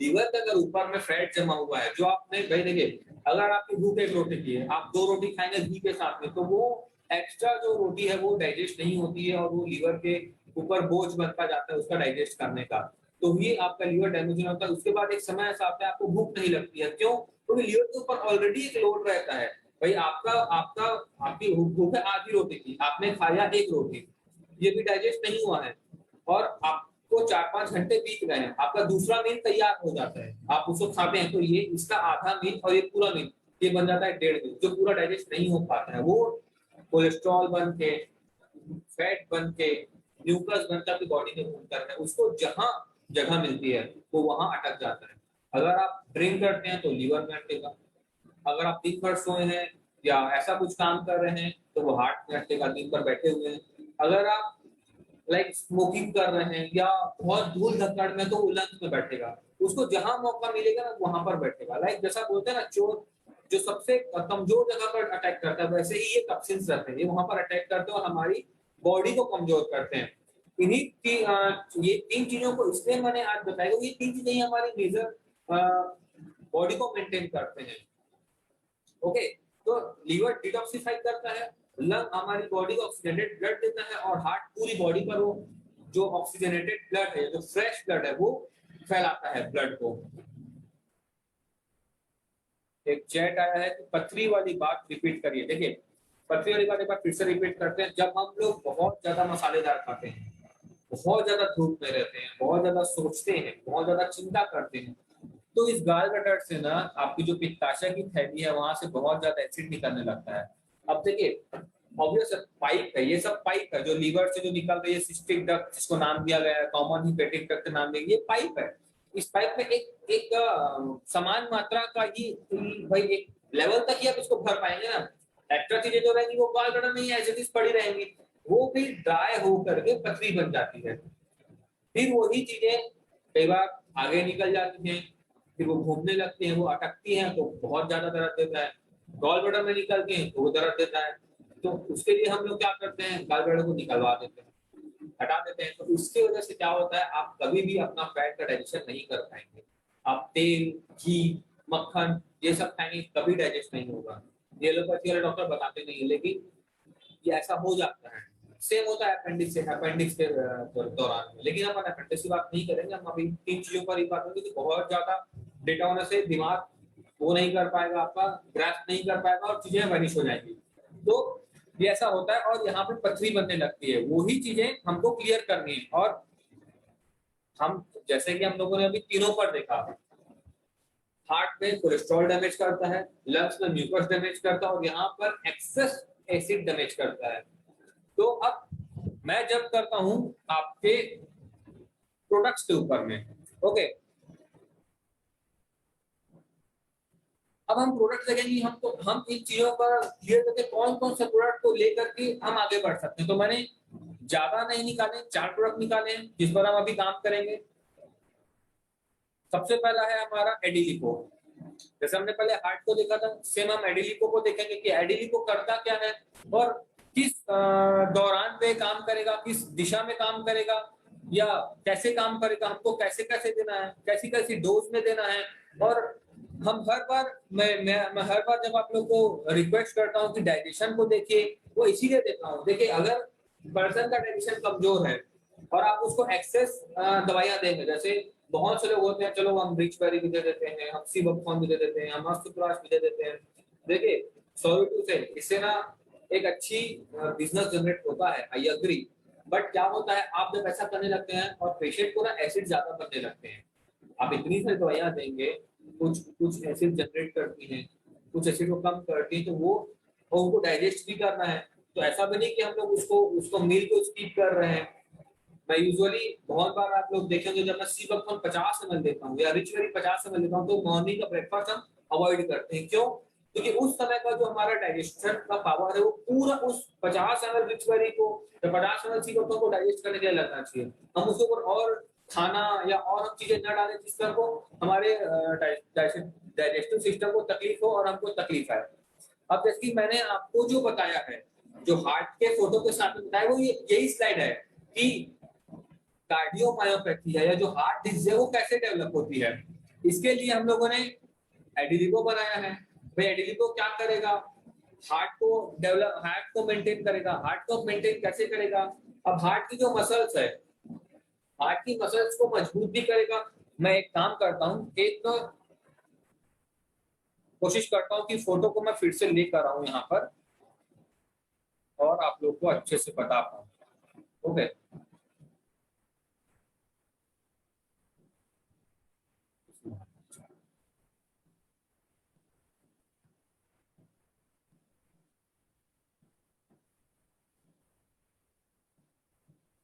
लीवर का अगर ऊपर में फैट जमा हुआ है, जो आपने भाई देखिए, अगर आपकी भूख एक रोटी की है, आप 2 रोटी खाएंगे घी के साथ में, तो वो एक्स्ट्रा जो रोटी है वो डाइजेस्ट नहीं होती है और वो लीवर के ऊपर बोझ बनता जाता है उसका डाइजेस्ट करने का। तो ये आपका लीवर डैमेज होता है। उसके बाद एक समय ऐसा आता है आपको भूख नहीं लगती है। क्यों? क्योंकि लीवर के ऊपर ऑलरेडी एक लोड रहता है। भाई आपका आपका आपकी भूख है आधी रोटी की, आपने खाया 1 रोटी, ये भी डाइजेस्ट नहीं हुआ है, और आपको 4-5 घंटे बीत गए हैं, आपका दूसरा मील तैयार हो जाता है, आप उसको खाते हैं, तो ये इसका आधा मील और ये पूरा मील, ये बन जाता है 1.5 मील, जो पूरा डाइजेस्ट नहीं हो पाता है। वो कोलेस्ट्रॉल बन के, फैट बन के, म्यूकस बनकर आपकी बॉडी में घूमता है, उसको जहां जगह मिलती है वो वहां अटक जाता है। अगर आप ड्रिंक करते हैं तो लीवर में अटकेगा, अगर आप दिन भर सोए हैं या ऐसा कुछ काम कर रहे हैं तो वो हार्ट में अटकेगा, दिन भर बैठे हुए हैं। अगर आप लाइक स्मोकिंग कर रहे हैं या बहुत धूल धक्कड़ में, तो वो लंग्स में बैठेगा, उसको जहां मौका मिलेगा ना वहां पर बैठेगा। लाइक जैसा बोलते हैं ना, चोर जो सबसे कमजोर जगह पर अटैक करता है, वैसे ही ये टॉक्सिन्स रहते हैं, ये वहां पर अटैक करते हैं और हमारी बॉडी को कमजोर करते हैं। इन्हीं की ये 3 चीजों को इसलिए मैंने आज बताया, ये 3 चीजें हमारी मेजर बॉडी को मेंटेन करते हैं। ओके, तो लीवर डिटॉक्सिफाई करता है, लंग हमारी बॉडी को ऑक्सीजनेटेड ब्लड देता है, और हार्ट पूरी बॉडी पर वो जो ऑक्सीजनेटेड ब्लड है, जो फ्रेश ब्लड है, वो फैलाता है ब्लड को। एक चैट आया है कि पथरी वाली बात रिपीट करिए। देखिए, पथरी वाली बात एक बार फिर से रिपीट करते हैं। जब हम लोग बहुत ज्यादा मसालेदार खाते हैं, बहुत ज्यादा धूप में रहते हैं, बहुत ज्यादा सोचते हैं, बहुत ज्यादा चिंता करते हैं, तो इस गाल गटर से ना आपकी जो पित्ताशय की थैली है वहां से बहुत ज्यादा एसिड निकलने लगता है। अब देखिए, ऑब्वियस पाइप है, ये सब पाइप है जो लीवर से जो निकल रही है, सिस्टिक डक्ट जिसको नाम दिया गया है, कॉमन हिपेटिक डक्ट नाम दिया, ये पाइप है। इस पाइप में एक समान मात्रा का ही, भाई एक लेवल तक ही आप इसको भर पाएंगे ना। एक्स्ट्रा चीजें जो रहेंगी वो गाल गटर में ही एज इट इज पड़ी रहेंगी, वो भी ड्राई होकर के पथरी बन जाती है। फिर वही चीजें कई बार आगे निकल जाती हैं, फिर वो घूमने लगती हैं, वो अटकती हैं तो बहुत ज्यादा दर्द देता है, गॉल ब्लैडर में निकलती हैं तो वो दर्द देता है। तो उसके लिए हम लोग क्या करते हैं, गॉल ब्लैडर को निकलवा देते हैं, हटा देते हैं। तो उसकी वजह से क्या होता है, आप कभी भी अपना फैट का डाइजेशन नहीं कर पाएंगे। आप तेल, घी, मक्खन ये सब खाएंगे, कभी डाइजेस्ट नहीं होगा। ये एलोपैथी वाले डॉक्टर बताते नहीं है, लेकिन ये ऐसा हो जाता है। सेम होता है अपेंडिक्स के दौरान में। लेकिन अपन अपेंडिक्स की बात नहीं करेंगे, हम अभी 3 चीजों पर ही बात करेंगे। तो बहुत ज्यादा डेटा होने से दिमाग वो नहीं कर पाएगा, आपका ग्रास्प नहीं कर पाएगा और चीजें वैनिश हो जाएंगी। तो ये ऐसा होता है और यहाँ पे पथरी बनने लगती है। वही चीजें हमको क्लियर करनी है। और हम जैसे कि हम लोगों ने अभी तीनों पर देखा, हार्ट में कोलेस्ट्रॉल डैमेज करता है, लंग्स में म्यूकस डैमेज करता है, और यहाँ पर एक्सेस एसिड डैमेज करता है। तो अब मैं जब करता हूं आपके प्रोडक्ट्स के ऊपर में, ओके, अब हम प्रोडक्ट देखेंगे, हम इन चीजों पर क्लियर करके कौन कौन से प्रोडक्ट को लेकर के हम आगे बढ़ सकते हैं। तो मैंने ज्यादा नहीं निकाले, 4 प्रोडक्ट निकाले हैं जिस पर हम अभी काम करेंगे। सबसे पहला है हमारा एडिलिको। जैसे हमने पहले हार्ट को देखा था, सेम हम एडिलिको को देखेंगे कि एडिलिको करता क्या है और किस दौरान पे काम करेगा, किस दिशा में काम करेगा, या कैसे काम करेगा, हमको कैसे कैसे देना है, कैसी कैसी डोज में देना है, और हम हर बार मैं हर बार जब आप लोग को रिक्वेस्ट करता हूँ कि डाइजेशन को देखिए, वो इसीलिए देता हूँ। देखिए अगर पर्सन का डाइजेशन कमजोर है और आप उसको एक्सेस दवाइयाँ देंगे, जैसे बहुत से लोग होते हैं, चलो हम रिच बेरी भी दे देते हैं, हम सीबकथॉर्न भी दे देते हैं, हम अस्तुप्राश भी दे देते हैं। देखिए सॉरी टू से इससे ना एक अच्छी बिजनेस जनरेट होता है, आई एग्री। बट क्या होता है, आप जब ऐसा करने लगते हैं और पेशेंट को ना एसिड ज्यादा बनने लगते हैं, आप इतनी सारी दवाइयाँ देंगे, कुछ कुछ एसिड जनरेट करती हैं, कुछ एसिड को कम करती हैं, तो वो और उनको डाइजेस्ट भी करना है। तो ऐसा भी नहीं कि हम लोग उसको उसको मील को स्किप कर रहे हैं। मैं यूजुअली बहुत बार आप लोग देखेंगे, जब मैं सीबकथॉर्न 50 ml देता हूँ या रिचबेरी 50 ml देता हूँ, तो मॉर्निंग का ब्रेकफास्ट हम अवॉइड करते हैं। क्यों? क्योंकि उस समय का जो हमारा डाइजेशन का पावर है वो पूरा उस 50 ml रिचबेरी को या 50 ml सीबकथॉर्न को डाइजेस्ट करने के लिए लगना चाहिए। हम उसके ऊपर और खाना या और हम चीजें न डालें जिस तरह को हमारे डाइजेस्टिव सिस्टम को तकलीफ हो और हमको तकलीफ आए। अब जैसे कि मैंने आपको जो बताया है, जो हार्ट के फोटो के साथ में बताया, वो यही स्लाइड है कि कार्डियोमायोपैथी है या जो हार्ट डिजीज है वो कैसे डेवलप होती है। इसके लिए हम लोगों ने एडिलिको बनाया है। भाई एडिलिको क्या करेगा, हार्ट को मेंटेन करेगा। हार्ट को मेंटेन कैसे करेगा? अब हार्ट की जो मसल्स है, हार्ट की मसल्स को मजबूत भी करेगा। मैं एक काम करता हूँ, एक कोशिश करता हूँ कि फोटो को मैं फिर से लेकर आऊँ यहाँ पर और आप लोग को अच्छे से बता पाऊँ। ओके,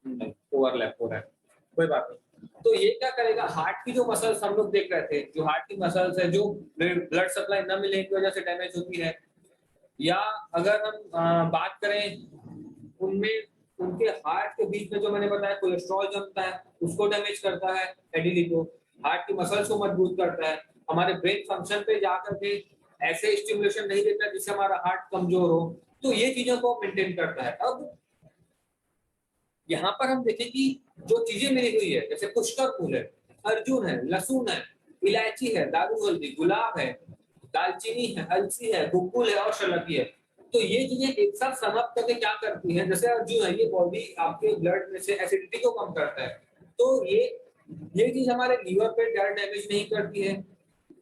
नहीं ओवरलैप हो रहा है, कोई बात नहीं। तो ये क्या करेगा, हार्ट की जो मसल्स हम लोग देख रहे थे, जो हार्ट की मसल्स है जो ब्लड सप्लाई न मिलने की वजह से डैमेज होती है, या अगर हम बात करें उनमें, उनके हार्ट के बीच में जो मैंने बताया कोलेस्ट्रॉल जमता है, उसको डैमेज करता है एडिलिको। हार्ट की मसल्स को मजबूत करता है, हमारे ब्रेन फंक्शन पे जाकर के ऐसे स्टिमुलेशन नहीं देता जिससे हमारा हार्ट कमजोर हो। तो ये चीजों को मेंटेन करता है। अब यहाँ पर हम देखें कि जो चीजें मिली हुई है, जैसे पुष्कर फूल है, अर्जुन है, लहसुन है, इलायची है, दारू हल्दी, गुलाब है, दालचीनी है, अलसी है, गुग्गुल है और शलकी है। तो ये चीजें एक साथ समाप्त करके क्या करती हैं, जैसे अर्जुन है, ये बॉडी आपके ब्लड में से एसिडिटी को कम करता है। तो ये चीज हमारे लीवर पे ज्यादा डैमेज नहीं करती है।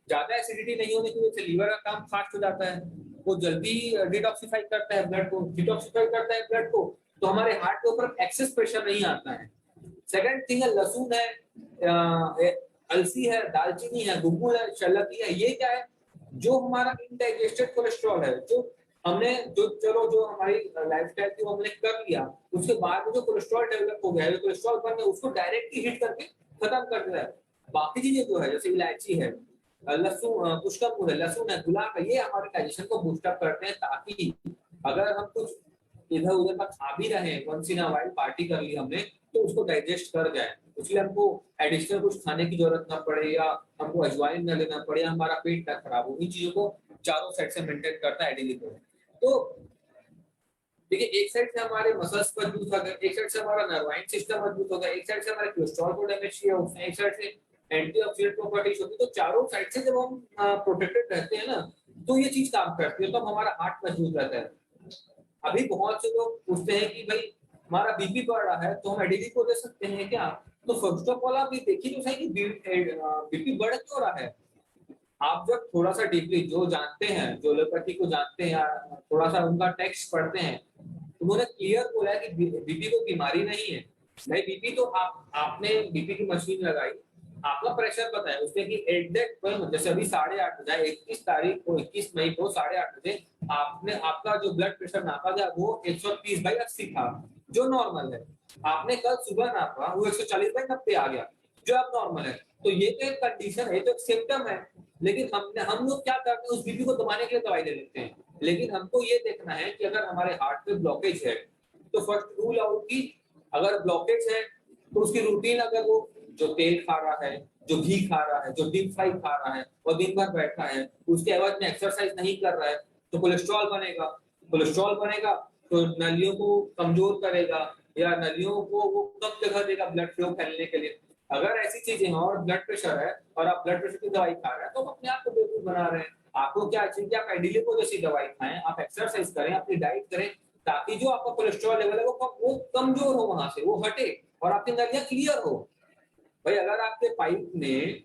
ज्यादा एसिडिटी नहीं होने की वजह से लीवर का काम फास्ट हो जाता है, वो जल्दी डिटॉक्सिफाई करता है ब्लड को, डिटॉक्सिफाई करता है ब्लड को, तो हमारे हार्ट के ऊपर एक्सेस प्रेशर नहीं आता है। सेकंड थिंग है लहसुन है, अलसी है, दालचीनी है, गुग्गुल है, शलकी है। ये क्या है, जो हमारा इनडाइजेस्टेड कोलेस्ट्रॉल है, जो हमने जो चलो जो हमारी लाइफस्टाइल थी वो हमने कर लिया, उसके बाद में जो कोलेस्ट्रॉल डेवलप हो गया है, जो कोलेस्ट्रॉल बन गया, उसको डायरेक्टली हिट करके खत्म कर देता है। बाकी चीजें जो है, जैसे इलायची है, लहसुन, पुष्कर है, लहसुन है, गुलाब है, ये हमारे डाइजेशन को बूस्ट अप करते हैं, ताकि अगर हम कुछ इधर उधर का खा भी रहे हैं, once in a while party कर ली हमने, तो उसको डाइजेस्ट कर जाए। इसलिए हमको एडिशनल कुछ खाने की जरूरत ना पड़े, या हमको अजवाइन न लेना पड़े, या हमारा पेट ना खराब हो। इन चीजों को चारों साइड से मेंटेन करता है एडिलिको। तो देखिए एक साइड से हमारे मसल्स मजबूत हो गए, एक साइड से हमारा नर्वाइन सिस्टम मजबूत हो गया, एक साइड से हमारे कोलेस्ट्रॉल को डैमेज किया उसने, एक साइड से एंटीऑक्सीडेंट प्रॉपर्टीज होती है। तो चारों साइड से जब हम प्रोटेक्टेड रहते हैं ना, तो ये चीज काम करती है, तो हमारा हार्ट मजबूत रहता है। अभी बहुत से लोग पूछते हैं कि भाई हमारा बीपी बढ़ रहा है तो हम एडिली को दे सकते हैं क्या? तो फर्स्ट ऑफ ऑल आप ये देखिए तो सही कि बीपी बढ़ क्यों रहा है। आप जब थोड़ा सा डीपली जो जानते हैं, जो एलोपैथी को जानते हैं, या थोड़ा सा उनका टेक्स्ट पढ़ते हैं, उन्होंने क्लियर बोला है कि बीपी कोई बीमारी नहीं है। भाई बीपी तो आपने बीपी की मशीन लगाई, आपका प्रेशर पता है उसमें कि एग्जैक्ट, जैसे अभी 8:30 बजे 21 तारीख को 21 मई को 8:30 बजे आपने आपका जो ब्लड प्रेशर नापा गया वो 130/80 था, जो नॉर्मल है। आपने कल सुबह नापा वो 140/90 आ गया, जो अब नॉर्मल है। तो ये तो एक कंडीशन है, तो एक सिम्टम है। लेकिन हम लोग क्या करते हैं, उस बीपी को दबाने के लिए दवाई ले लेते हैं। लेकिन हमको ये देखना है कि अगर हमारे हार्ट पे ब्लॉकेज है, तो फर्स्ट रूल आउट की, अगर ब्लॉकेज है तो उसकी रूटीन, अगर वो जो तेल खा रहा है, जो घी खा रहा है, जो डीप फ्राई खा रहा है और दिन भर बैठा है, उसके एवज में एक्सरसाइज नहीं कर रहा है, तो कोलेस्ट्रॉल बनेगा। कोलेस्ट्रॉल बनेगा तो नलियों को कमजोर करेगा, या नलियों को वो कम जगह देगा ब्लड फ्लो फैलने के लिए। अगर ऐसी चीजें हैं और ब्लड प्रेशर है और आप ब्लड प्रेशर की दवाई खा रहे हैं तो आप अपने आप को बेवकूफ बना रहे हैं। आपको क्या चाहिए कि आप एडिलिको जैसी दवाई खाएं, आप एक्सरसाइज करें, अपनी डाइट करें, ताकि जो आपका कोलेस्ट्रॉल लेवल है वो कमजोर हो, वहां से वो हटे और आपकी नलियां क्लियर हो। भाई अगर आपके पाइप में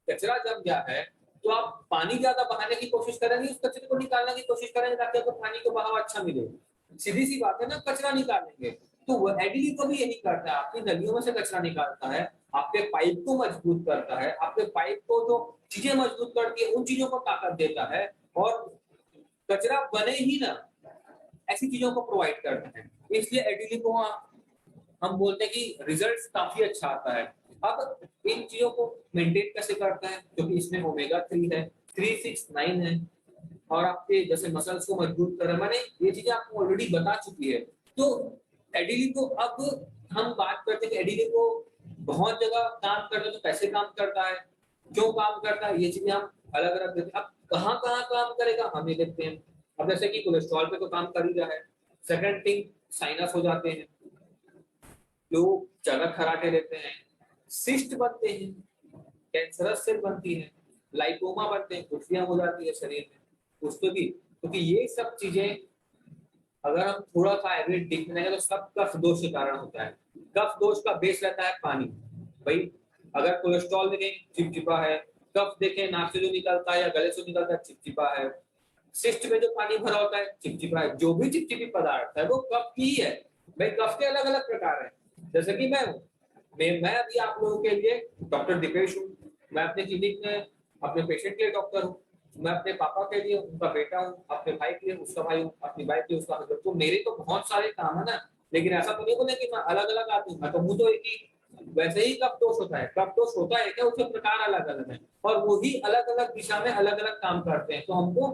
कचरा जम गया है तो आप पानी ज्यादा बहाने की कोशिश करेंगे, उस कचरे को निकालने की कोशिश करेंगे ताकि आपको पानी का बहाव अच्छा मिले। सीधी सी बात है ना, कचरा निकालेंगे। तो वो एडिली को भी यही करता है, आपकी नलियों में से कचरा निकालता है, आपके पाइप को मजबूत करता है, आपके पाइप को जो चीजें मजबूत करती है उन चीजों को ताकत देता है और कचरा बने ही ना ऐसी चीजों को प्रोवाइड करता है। इसलिए एडिली को हम बोलते हैं कि रिजल्ट काफी अच्छा आता है। अब इन चीजों को मेंटेन कैसे करता है, क्योंकि इसमें ओमेगा 3 है, 369 है और आपके जैसे मसल्स को मजबूत कर, मैंने ये चीजें आपको ऑलरेडी बता चुकी है। तो एडिली को अब हम बात करते हैं कि एडिली को बहुत जगह काम करता है, तो कैसे काम करता है, क्यों काम करता है, ये चीजें हम अलग अलग देखते हैं। अब कहाँ कहाँ काम करेगा हम ये देखते हैं। अब जैसे कि कोलेस्ट्रॉल पे तो काम कर ही रहा है। सेकंड थिंग, साइनस हो जाते हैं, लोग जगह खराटे लेते हैं, सिस्ट बनते हैं, कैंसरस सेल बनती है, लाइपोमा बनते हैं, गुठलियां हो जाती है शरीर में उसको भी। क्योंकि ये सब चीजें अगर हम थोड़ा सा एवरेज देखने तो सब कफ दोष के कारण होता है। कफ दोष का बेस रहता है पानी। भाई अगर कोलेस्ट्रॉल देखें चिपचिपा है, कफ देखें नाक से जो निकलता है या गले से निकलता है चिपचिपा है, सिस्ट में जो पानी भरा होता है चिपचिपा है, जो भी चिपचिपी पदार्थ है वो कफ की ही है। भाई कफ के अलग अलग प्रकार है, जैसे कि मैं हूँ, मैं अभी आप लोगों के लिए डॉक्टर दीपेश हूँ, मैं अपने क्लिनिक में अपने पेशेंट के लिए डॉक्टर हूँ, मैं अपने पापा के लिए उनका बेटा हूँ, अपने भाई के लिए उसका भाई हूँ, अपनी वाइफ के लिए उसका हस्बैंड। तो मेरे तो बहुत सारे काम है ना, लेकिन ऐसा तो नहीं बोले कि मैं अलग अलग आदमी हूँ। मैं तो हूँ तो एक ही। वैसे ही कफ दोष होता है, कफ दोष होता है क्या, उसके प्रकार अलग अलग है और वो ही अलग अलग दिशा में अलग अलग काम करते हैं। तो हमको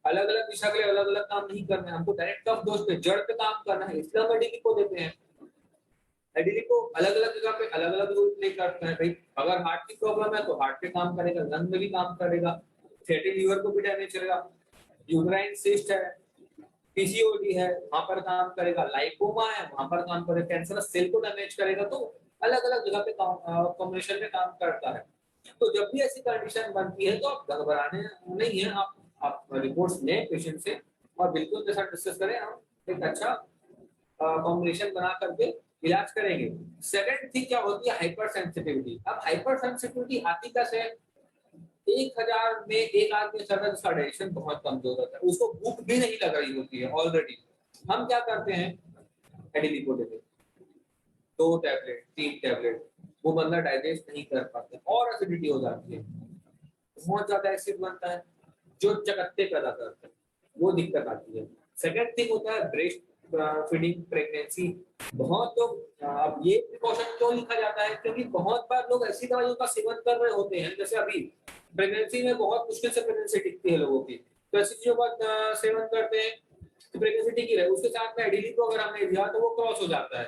अलग अलग दिशा के लिए अलग अलग काम नहीं करना है, हमको डायरेक्ट कफ दोष पे जड़ पे काम करना है, इसलिए हम एडिली को देते हैं। एडिली को अलग अलग जगह पे अलग अलग रोल प्ले करता है। भाई अगर हार्ट की प्रॉब्लम है तो हार्ट पे काम करेगा, लंग में भी काम करेगा, फैटी लीवर को भी डैमेज करेगा, यूट्राइन सिस्ट है, पीसीओडी है वहां पर काम करेगा, लाइपोमा है वहां पर काम करेगा, कैंसरस सेल को डैमेज करेगा। तो अलग अलग जगह पे कॉम्बिनेशन में काम करता है। तो जब भी ऐसी कंडीशन बनती है तो आप घबराने नहीं है, आप रिपोर्ट्स लें पेशेंट से और बिल्कुल उनके साथ डिस्कस करें, हम एक अच्छा कॉम्बिनेशन बना करके इलाज करेंगे। सेकंड थिंग क्या होती है, हाइपर सेंसिटिविटी। अब हाइपर सेंसिटिविटी आती कैसे है, 1000 में एक आदमी ऐसा था जिसका डाइजेशन बहुत कमजोर होता है, उसको भूख भी नहीं लग रही होती है ऑलरेडी। हम क्या करते हैं, एडिली को देते हैं 2 टैबलेट 3 टैबलेट, वो बंदा डाइजेस्ट नहीं कर पाता और एसिडिटी हो जाती है, बहुत ज्यादा एसिड बनता है जो चकत्ते पैदा करता है, वो दिक्कत आती है। सेकंड थिंग होता है ब्रेस्ट फीडिंग प्रेगनेंसी। बहुत लोग अब ये प्रिकॉशन क्यों लिखा जाता है, क्योंकि बहुत बार लोग ऐसी दवाइयों का सेवन कर रहे होते हैं, जैसे अभी प्रेगनेंसी में बहुत मुश्किल से प्रेगनेंसी टिकती है लोगों की, तो ऐसी चीजों का सेवन करते हैं तो प्रेगनेंसी टिकी रहे। उसके साथ में एडिली को अगर हमने दिया तो वो क्रॉस हो जाता है,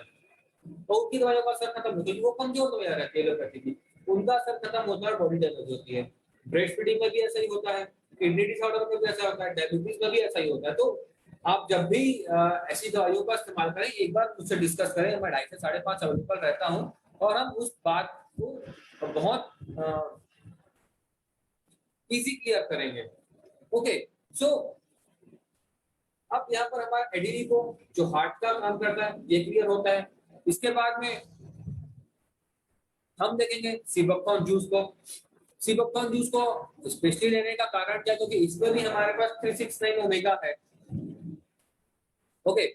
तो उनकी दवाइयों का असर खत्म होता है, वो कमजोर दवाइयां रहती है एलोपैथी की, उनका असर खत्म होता है, बॉडी डैमेज होती है। ब्रेस्ट फीडिंग में भी ऐसा ही होता है, किडनी डिसऑर्डर में भी ऐसा होता है, डायबिटीज में भी ऐसा ही होता है। तो आप जब भी ऐसी दवाइयों का इस्तेमाल करें एक बार मुझसे डिस्कस करें, मैं 2:30 से 5:30 अवेलेबल रहता हूँ और हम उस बात को बहुत इजी क्लियर करेंगे। ओके, सो अब यहाँ पर हमारा एडिली को जो हार्ट का काम करता है ये क्लियर होता है। इसके बाद में हम देखेंगे सीबकथॉर्न जूस को। सीबकथॉर्न जूस को स्पेशली लेने का कारण क्या है, क्योंकि इसमें भी हमारे पास 369 ओमेगा है। ओके,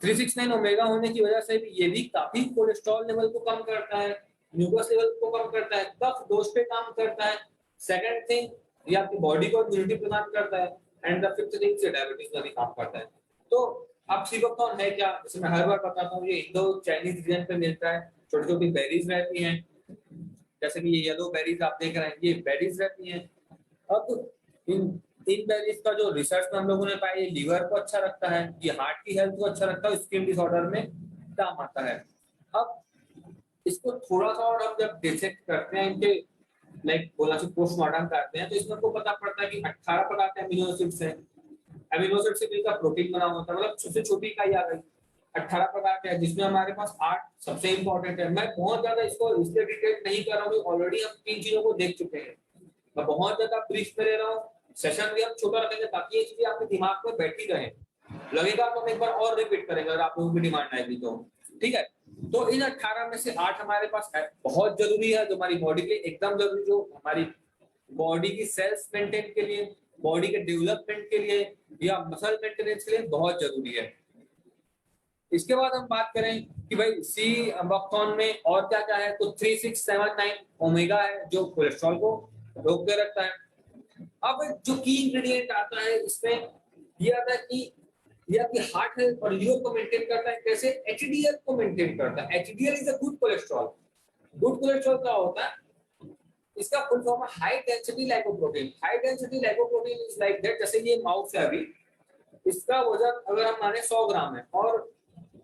369 ओमेगा होने की वजह से भी ये भी काफी कोलेस्ट्रॉल लेवल को कम करता है, ग्लूकोज लेवल को कम करता है, कफ दोष पे काम करता है। सेकंड थिंग, ये आपकी बॉडी को इम्यूनिटी प्रदान करता है एंड द फिफ्थ थिंग से डायबिटीज में भी काम करता है। तो अब सीबकथॉर्न है क्या, जैसे मैं हर बार बताता हूँ, ये इंडो चाइनीज रीजन पे मिलता है, छोटी छोटी बेरीज रहती हैं, जैसे कि ये येलो बेरीज आप देख रहे हैं, ये बेरीज रहती हैं। अब इन बेरीज का जो रिसर्च में हम लोगों ने पाया, ये लीवर को अच्छा रखता है, ये हार्ट की हेल्थ को अच्छा रखता है, स्किन डिसऑर्डर में काम आता है। अब इसको थोड़ा सा और हम जब डिसेक्ट करते हैं, इनके लाइक बोला से पोस्टमार्टम करते हैं, तो इसमें को पता पड़ता है कि 18 प्रकार के अमीनो एसिड्स हैं, अमीनो एसिड से मिलकर प्रोटीन बना होता है, मतलब सबसे छोटी इकाई आ गई 18 प्रकार के हैं, जिसमें हमारे पास 8 सबसे इंपॉर्टेंट है। मैं बहुत ज्यादा इसको इसलिए डिटेल नहीं कर रहा हूँ, ऑलरेडी हम 3 चीजों को देख चुके हैं। मैं बहुत ज्यादा ब्रीफ में ले रहा हूँ, सेशन भी हम छोटा रखेंगे ताकि ये चीजें आपके दिमाग में बैठी रहे। लगेगा तो हम एक बार और रिपीट करेंगे अगर आप लोगों की डिमांड आएगी तो, ठीक है। तो इन 18 में से 8 हमारे पास है, बहुत जरूरी है, जो हमारी बॉडी के लिए एकदम जरूरी, जो हमारी बॉडी की सेल्स मेंटेन के लिए, बॉडी के डेवलपमेंट के लिए या मसल मेंटेनेंस के लिए बहुत जरूरी है। इसके बाद हम बात करें कि भाई सी बकथॉर्न में और क्या क्या है, तो 3679 ओमेगा है जो कोलेस्ट्रॉल को रोक के रखता है। अब जो की इंग्रेडिएंट आता है इसमें ये आता है कि ये आपकी हार्ट हेल्थ और लीवर को मेंटेन करता है। कैसे? एचडीएल को मेंटेन करता है। HDL is a good cholesterol. Good cholesterol क्या होता है? इसका फुल फॉर्म है high density lipoprotein. High density lipoprotein is like that, जैसे ये माउस है अभी, इसका वजन अगर हम माने 100 ग्राम है और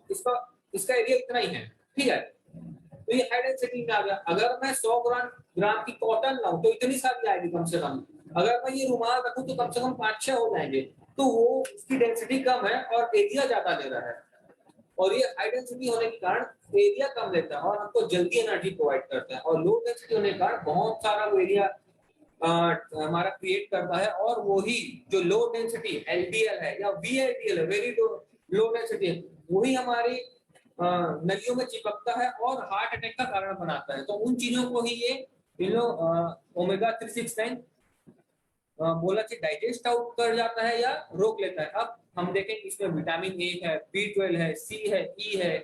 इसका एरिया इतना ही है, ठीक है, तो ये हाई डेंसिटी में आ गया। अगर मैं 100 ग्राम की कॉटन लाऊं तो इतनी सारी आएगी कम से कम। अगर मैं ये रुमाल रखूं तो कम से कम 5-6 हो जाएंगे। तो वो उसकी डेंसिटी कम है और एरिया ज्यादा ले रहा है, और ये हाई डेंसिटी होने के कारण एरिया कम लेता है और हमको जल्दी एनर्जी प्रोवाइड करता है। और लो डेंसिटी होने के कारण बहुत सारा वो एरिया हमारा क्रिएट करता है, और वही जो लो डेंसिटी एलडीएल है या वीएलडीएल है, वेरी लो डेंसिटी है, वही हमारी नलियों में चिपकता है और हार्ट अटैक का कारण बनाता है। तो उन चीजों को ही ये ओमेगा 369 बोला कि डाइजेस्ट आउट कर जाता है या रोक लेता है। अब हम देखें इसमें विटामिन ए है, B12 है, सी है, ई है,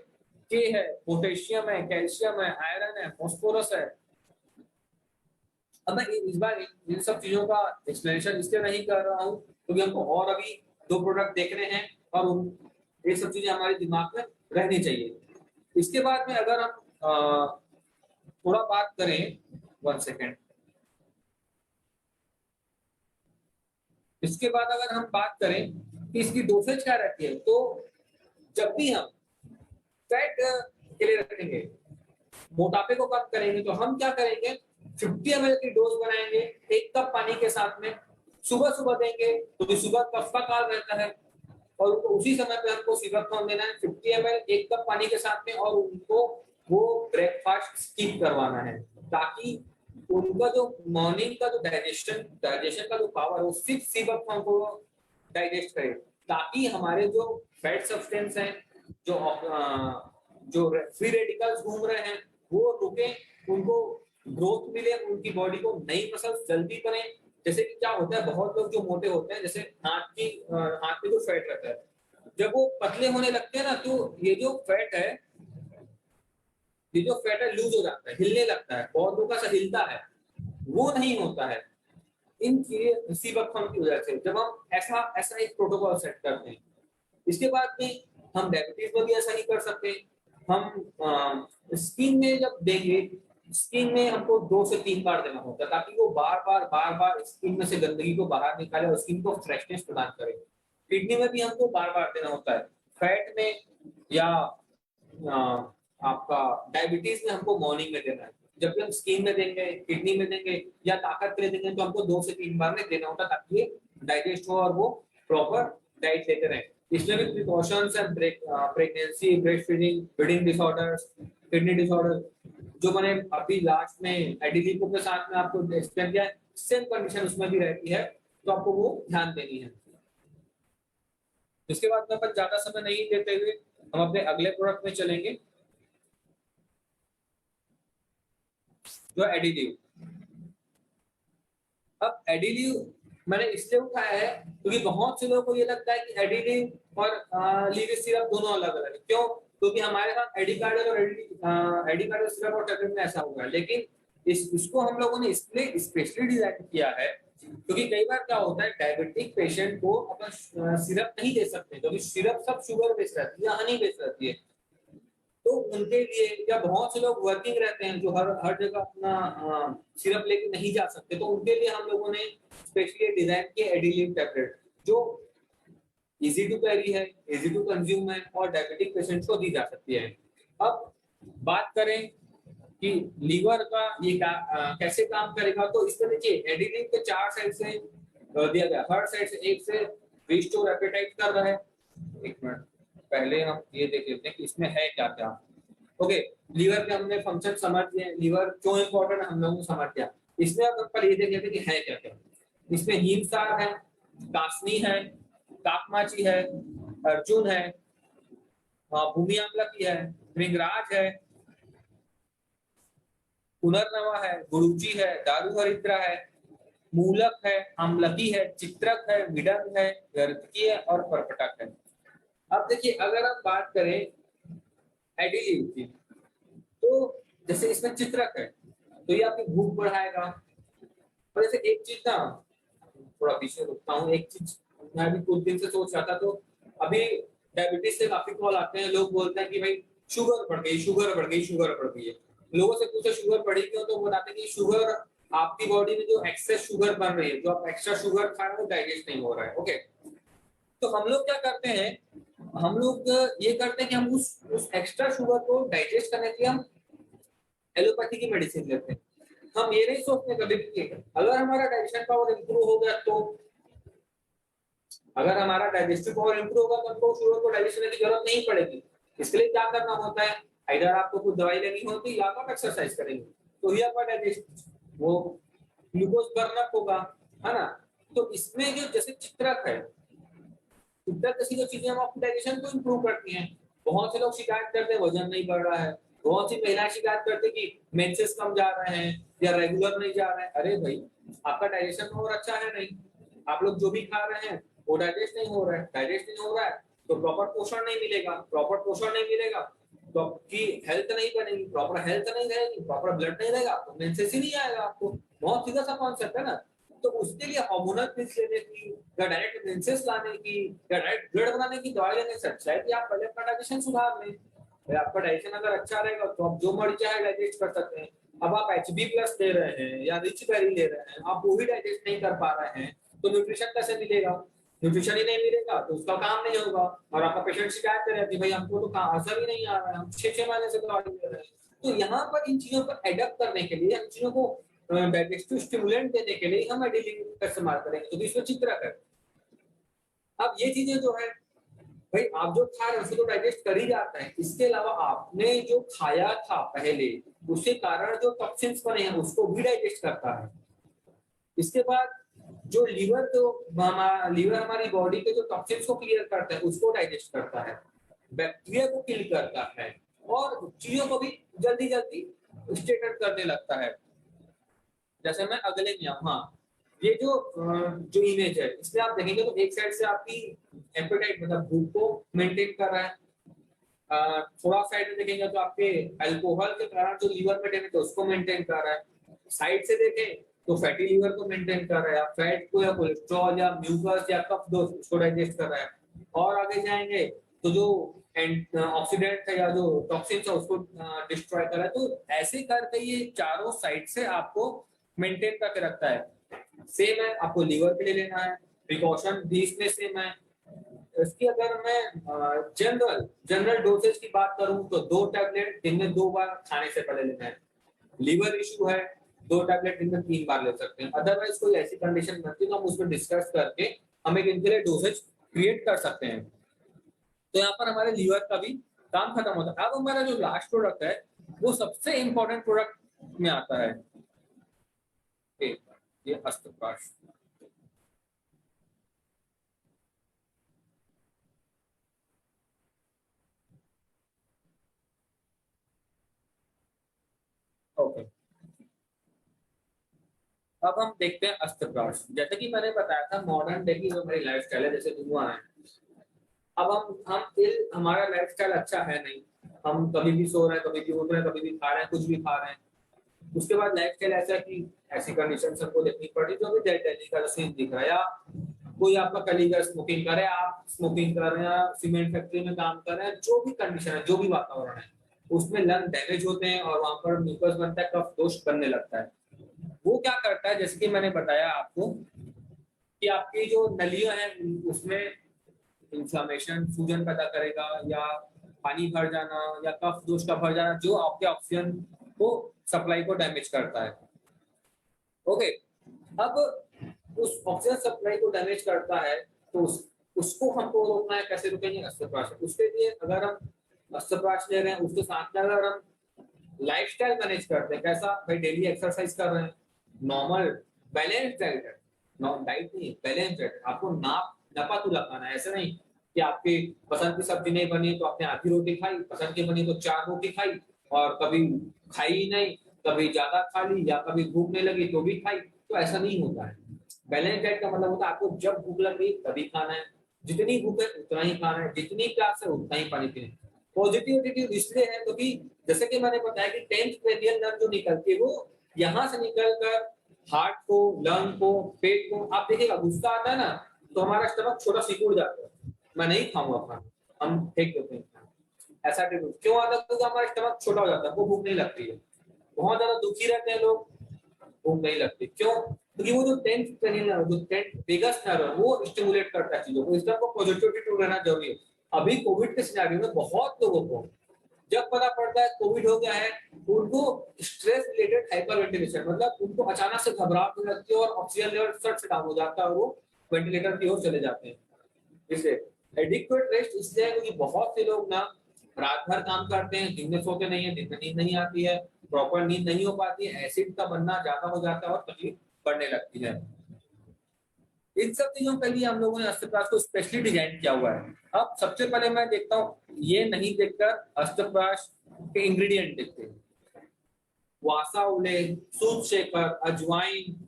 के है, पोटेशियम है, कैल्शियम है, आयरन है, फास्फोरस है। अब मैं इस बार इन सब चीजों का एक्सप्लेनेशन इसलिए नहीं कर रहा हूँ क्योंकि हमको और अभी 2 प्रोडक्ट देखने हैं और ये सब चीजें हमारे दिमाग में रहनी चाहिए। इसके बाद में अगर हम थोड़ा बात करें, 1 सेकेंड, इसके बाद अगर हम बात करें कि इसकी डोसेज क्या रहती है, तो जब भी हम फैट के लिए रखेंगे, मोटापे को कम करेंगे, तो हम क्या करेंगे, 50 ml की डोज बनाएंगे 1 कप पानी के साथ में, सुबह सुबह देंगे क्योंकि तो सुबह कफ का काल रहता है, और उनको उसी समय पे हमको सिरप देना है 50 ml 1 कप पानी के साथ में, और उनको वो ब्रेकफास्ट स्किप करवाना है ताकि उनका जो मॉर्निंग का जो डाइजेशन का जो पावर वो सिर्फ सिरप को डाइजेस्ट करे, ताकि हमारे जो फैट सब्सटेंस हैं, जो फ्री रेडिकल्स घूम रहे हैं वो रुके, उनको ग्रोथ मिले, उनकी बॉडी को नई मसल्स जल्दी बने। जैसे कि क्या होता है, बहुत लोग जो मोटे होते हैं, जैसे हाथ में जो फैट रहता है, जब वो पतले होने लगते हैं ना, तो ये जो फैट है लूज हो जाता है, हिलने लगता है, बहुत लोगों का हिलता है, वो नहीं होता है इन सीबकथॉर्न की वजह से, जब हम ऐसा एक प्रोटोकॉल सेट करते हैं। इसके बाद में हम डायबिटीज में भी ऐसा ही कर सकते हैं। हम स्किन में जब देंगे, स्किन में हमको 2 से 3 बार देना होता है ताकि वो बार बार स्किन में से गंदगी को बाहर निकाले और स्किन को फ्रेशनेस प्रदान करे। किडनी में भी हमको बार बार देना होता है। फैट में या आपका डायबिटीज में हमको मॉर्निंग में देना है। जब भी हम स्किन में देंगे, किडनी में देंगे या ताकत के लिए देंगे, तो हमको 2 से 3 बार में देना होता है ताकि ये डाइजेस्ट हो और वो प्रॉपर डाइट लेते रहे। इसमें भी प्रिकॉशंस है, pregnancy, breast feeding, feeding disorders, kidney disorder, जो मैंने अभी लास्ट में एडिलिपो के साथ में आपको एक्सप्लेन किया है, सेम कंडीशन उसमें भी रहती है, तो आपको वो ध्यान देनी है। इसके बाद में अपन ज्यादा समय नहीं लेते हुए हम अपने अगले प्रोडक्ट में चलेंगे, जो एडिलिव। अब एडिलिव मैंने इसलिए उठाया है क्योंकि बहुत से लोगों को ये लगता है कि एडिलिव और लीविस सिरप दोनों अलग अलग है। क्यों? क्योंकि हमारे साथ एडिकार्डियल और एडिकार्डियल सिरप और टैबलेट में ऐसा हुआ है, लेकिन इसको हम लोगों ने इसलिए स्पेशली डिजाइन किया है क्योंकि कई बार क्या होता है, डायबिटिक पेशेंट को अपन सिरप नहीं दे सकते क्योंकि सिरप सब शुगर बेस्ड रहती है, हनी बेस्ड रहती है। तो उनके लिए, या बहुत से लोग वर्किंग रहते हैं जो हर जगह अपना सिरप लेके नहीं जा सकते, तो उनके लिए हम लोगों ने स्पेशली डिजाइन किए एडिलिव टैबलेट, जो इजी टू कैरी है, इजी टू कंज्यूम है और डायबिटिक पेशेंट्स को दी जा सकती है। अब बात करें कि लीवर का ये कैसे काम करेगा, तो इस तरह देखिए एडिलिव के 4 साइड से दिया गया, हर साइड से एक से रिस्टोर एपेटाइट कर रहा है। एक मिनट, पहले हम ये देख लेते हैं कि इसमें है क्या क्या। ओके, लीवर के हमने फंक्शन समझ लिए, लीवर क्यों इंपॉर्टेंट हम लोगों को समझ गया। इसमें अब पर ये देख लेते हैं कि है क्या क्या। इसमें हिमसार है, कासनी है, काकमाची है, अर्जुन है, भूमि आमलकी है, भृंगराज है, पुनर्नवा है, गुरुची है, दारू हरिद्रा है, मूलक है, आमलकी है, चित्रक है, विडंग है, गर्दकी है और परपटक है। अब देखिए अगर हम बात करें एडिलिव की, तो जैसे इसमें चित्रक है तो ये आपकी भूख बढ़ाएगा। और जैसे एक चीज ना, थोड़ा पीछे रुकता हूँ, एक चीज मैं अभी कुछ दिन से सोच रहा था, तो अभी डायबिटीज से काफी कॉल आते हैं, लोग बोलते हैं कि भाई शुगर बढ़ गई, शुगर बढ़ गई, शुगर बढ़ गई है। लोगों से पूछो शुगर बढ़ी क्यों, तो बताते हैं कि शुगर आपकी बॉडी में जो एक्सेस शुगर बन रही है, जो आप एक्स्ट्रा शुगर खा रहे हो, डाइजेस्ट नहीं हो रहा है। ओके, तो हम लोग क्या करते हैं, हम लोग ये करते हैं कि हम उस एक्स्ट्रा शुगर को डाइजेस्ट करने के लिए हम एलोपैथी की मेडिसिन लेते हैं। हम ये नहीं सोचते कभी भी अगर हमारा डाइजेशन पावर इंप्रूव हो गया, तो अगर हमारा डाइजेस्टिव पावर इंप्रूव होगा तो हमको शुगर को डाइजेस्ट करने की जरूरत नहीं पड़ेगी। इसके लिए क्या करना होता है, इधर आपको कुछ दवाई लेनी होती है या आप एक्सरसाइज करेंगे, तो ही आपका डाइजेस्ट वो ग्लूकोज बर्न अप होगा, है ना। तो इसमें जो जैसे चित्रक है, चित्रक जैसी जो चीजें हम आपके डाइजेशन को इंप्रूव करती हैं। बहुत से लोग शिकायत करते हैं वजन नहीं बढ़ रहा है, बहुत सी महिलाएं शिकायत करती है कि मेंसेस कम जा रहे हैं या रेगुलर नहीं जा रहे हैं। अरे भाई, आपका डाइजेशन पावर अच्छा है नहीं, आप लोग जो भी खा रहे हैं वो डाइजेस्ट नहीं हो रहा है, डाइजेस्ट नहीं हो रहा है तो प्रॉपर पोषण नहीं मिलेगा, प्रॉपर पोषण नहीं मिलेगा तो आपकी हेल्थ नहीं बनेगी, प्रॉपर हेल्थ नहीं रहेगी, प्रॉपर ब्लड नहीं रहेगा तो मेंसेस ही नहीं आएगा आपको। बहुत सीधा सा कॉन्सेप्ट है ना। तो उसके लिए हार्मोनल पिल्स लेने की या डायरेक्ट मेंसेस लाने की या डायरेक्ट ब्लड बनाने की दवाई लेने से अच्छा है कि आप पहले अपना डाइजेशन सुधार लें। आपका डाइजेशन अगर अच्छा रहेगा तो आप जो मर्जी चाहे डाइजेस्ट कर सकते हैं। अब आप HB+ ले रहे हैं या रिच बेरी ले रहे हैं, आप वो भी डाइजेस्ट नहीं कर पा रहे हैं, तो न्यूट्रिशन कैसे मिलेगा। न्यूट्रिशन ही नहीं मिलेगा तो उसका काम नहीं होगा। और आपका पेशेंट शिकायत करे कि भाई हमको तो असर ही नहीं आ रहा है, हम 6 महीने से दवाई ले रहे हैं। तो यहाँ पर इन चीजों को एडप्ट करने के लिए, इन चीजों को डाइजेस्टिव स्टिमुलेंट देने के लिए हम एडिलिव का इस्तेमाल करेंगे, तो इसमें चित्रक है। अब ये चीजें जो है भाई, आप जो खा रहे हैं उसको तो डाइजेस्ट कर ही जाता है, इसके अलावा आपने जो खाया था पहले उसके कारण जो टॉक्सिन्स बने हैं उसको भी डाइजेस्ट करता है। इसके बाद जो लीवर, तो लीवर हमारी बॉडी के जो टॉक्सिन्स को क्लियर करता है उसको डाइजेस्ट करता है, बैक्टीरिया को किल करता है और चीजों को भी जल्दी जल्दी स्टेटस करने लगता है। जैसे मैं अगले में आऊँ, हाँ, ये जो इमेज है इसमें आप देखेंगे तो एक साइड से आपकी एपेटाइट मतलब भूख को मेंटेन कर रहा है, थोड़ा साइड में देखेंगे तो आपके अल्कोहल के कारण जो लीवर में डैमेज है उसको मेंटेन कर रहा है। साइड से देखें तो फैटी लीवर को मेंटेन कर रहा है, फैट को या कोलेस्ट्रॉल या म्यूकस या कफ दोष उसको डाइजेस्ट कर रहा है। और आगे जाएंगे तो जो ऑक्सीडेंट है या जो टॉक्सिन्स है उसको डिस्ट्रॉय कर रहा है। तो ऐसे करके ये चारों साइड से आपको मेंटेन करके रखता है। सेम है, आपको लीवर के लिए लेना है, प्रिकॉशन भी इसमें सेम है। इसकी अगर मैं जनरल जनरल डोसेज की बात करूं तो 2 टैबलेट दिन में 2 बार खाने से पहले लेना है। लीवर इशू है 2 टैबलेट दिन में 3 बार ले सकते हैं। अदरवाइज कोई ऐसी कंडीशन बनती है तो हम उसमें डिस्कस करके हम एक इनके लिए डोसेज क्रिएट कर सकते हैं। तो यहाँ पर हमारे लीवर का भी काम खत्म होता है। अब हमारा जो लास्ट प्रोडक्ट है वो सबसे इंपॉर्टेंट प्रोडक्ट में आता है, ये अस्त्रप्राश। ओके, अब हम देखते हैं अस्त्रप्राश। जैसे कि मैंने बताया था मॉडर्न डे की जो हमारी लाइफस्टाइल है, जैसे धुआं है, अब हमारा लाइफस्टाइल अच्छा है नहीं, हम कभी भी सो रहे हैं, कभी भी उठ रहे हैं, कभी भी खा रहे हैं, कुछ भी खा रहे हैं। उसके बाद लाइफस्टाइल ऐसा कि ऐसी कंडीशन हमको देखनी पड़ी जो भी दिल्ली का सीन दिख रहा है, या कोई आपका कलीग स्मोकिंग करे, आप स्मोकिंग कर रहे हैं, सीमेंट फैक्ट्री में काम कर रहे हैं, जो भी कंडीशन है, जो भी वातावरण है, उसमें लंग डैमेज होते हैं और वहां पर म्यूकस बनता है, कफ दोष बनने लगता है। वो क्या करता है, जैसे कि मैंने बताया आपको कि आपकी जो नलियां हैं उसमें इंफ्लेमेशन, सूजन पैदा करेगा, या पानी भर जाना या कफ दोष का भर जाना जो आपके ऑक्सीजन को सप्लाई को डैमेज करता है। ओके, अब उस ऑक्सीजन सप्लाई को डैमेज करता है तो उसको हमको रोकना है, कैसे रुकेंगे? अस्त्रप्राश। उसके लिए अगर हम अस्त्रप्राश ले रहे हैं, उसके साथ में अगर हम लाइफस्टाइल मैनेज करते हैं, कैसा भाई? डेली एक्सरसाइज कर रहे हैं, नॉर्मल बैलेंस डाइट है, नॉन डाइट नहीं, बैलेंस डाइट। आपको नापा तुला खाना है, ऐसा नहीं कि आपकी पसंद की सब्जी नहीं बनी तो आपने आधी रोटी खाई, पसंद की बनी तो 4 रोटी खाई, और कभी खाई ही नहीं, कभी ज्यादा खा ली, या कभी भूख नहीं लगी तो भी खाई। तो ऐसा नहीं होता है। बैलेंस डाइट का मतलब होता है आपको जब भूख लग रही तभी खाना है, जितनी भूख है उतना ही खाना है, जितनी प्यास है उतना ही पानी पीना है। पॉजिटिव इसलिए है क्योंकि जैसे कि मैंने बताया कि 10th क्रेनियल नर्व जो निकलती है वो यहाँ से निकलकर हार्ट को, लंग को, पेट को, आप देखिएगा गुस्सा आता है ना तो हमारा स्टमक छोटा सिकुड़ जाता है, मैं नहीं खाऊंगा खाना, हम फेंक देते हैं। ऐसा क्यों आता है? क्योंकि हमारा स्टमक छोटा हो जाता है, वो भूख नहीं लगती है। बहुत ज्यादा दुखी रहते हैं लोग, भूख नहीं लगती। क्यों? क्योंकि वो जो 10th क्रेनियल नर्व, जो 10th वेगस नर्व है, वो स्टिमुलेट करता है चीजों को। इसलिए आपको पॉजिटिविटी रहना जरूरी है। अभी कोविड के सिनेरियो में बहुत लोगों को जब पता पड़ता है कोविड हो गया है, उनको स्ट्रेस रिलेटेड हाइपरवेंटिलेशन, मतलब उनको अचानक से घबराहट होने लगती है और ऑक्सीजन लेवल सट से डाउन हो जाता है और वो वेंटिलेटर की ओर चले जाते हैं। इसलिए एडिक्वेट रेस्ट इसलिए है क्योंकि बहुत से लोग ना रात भर काम करते हैं, दिन में सोते नहीं है, दिन में नींद नहीं आती है, प्रॉपर नींद नहीं हो पाती है, एसिड का बनना ज्यादा हो जाता है और तकलीफ बढ़ने लगती है। इन सब चीजों के लिए हम लोगों ने अस्त्रप्राश को स्पेशली डिजाइन किया हुआ है। अब सबसे पहले मैं देखता हूँ, ये नहीं देखकर अस्त्रप्राश के इंग्रेडिएंट देखते हैं। वासा उले, सूप शेकर, अजवाइन,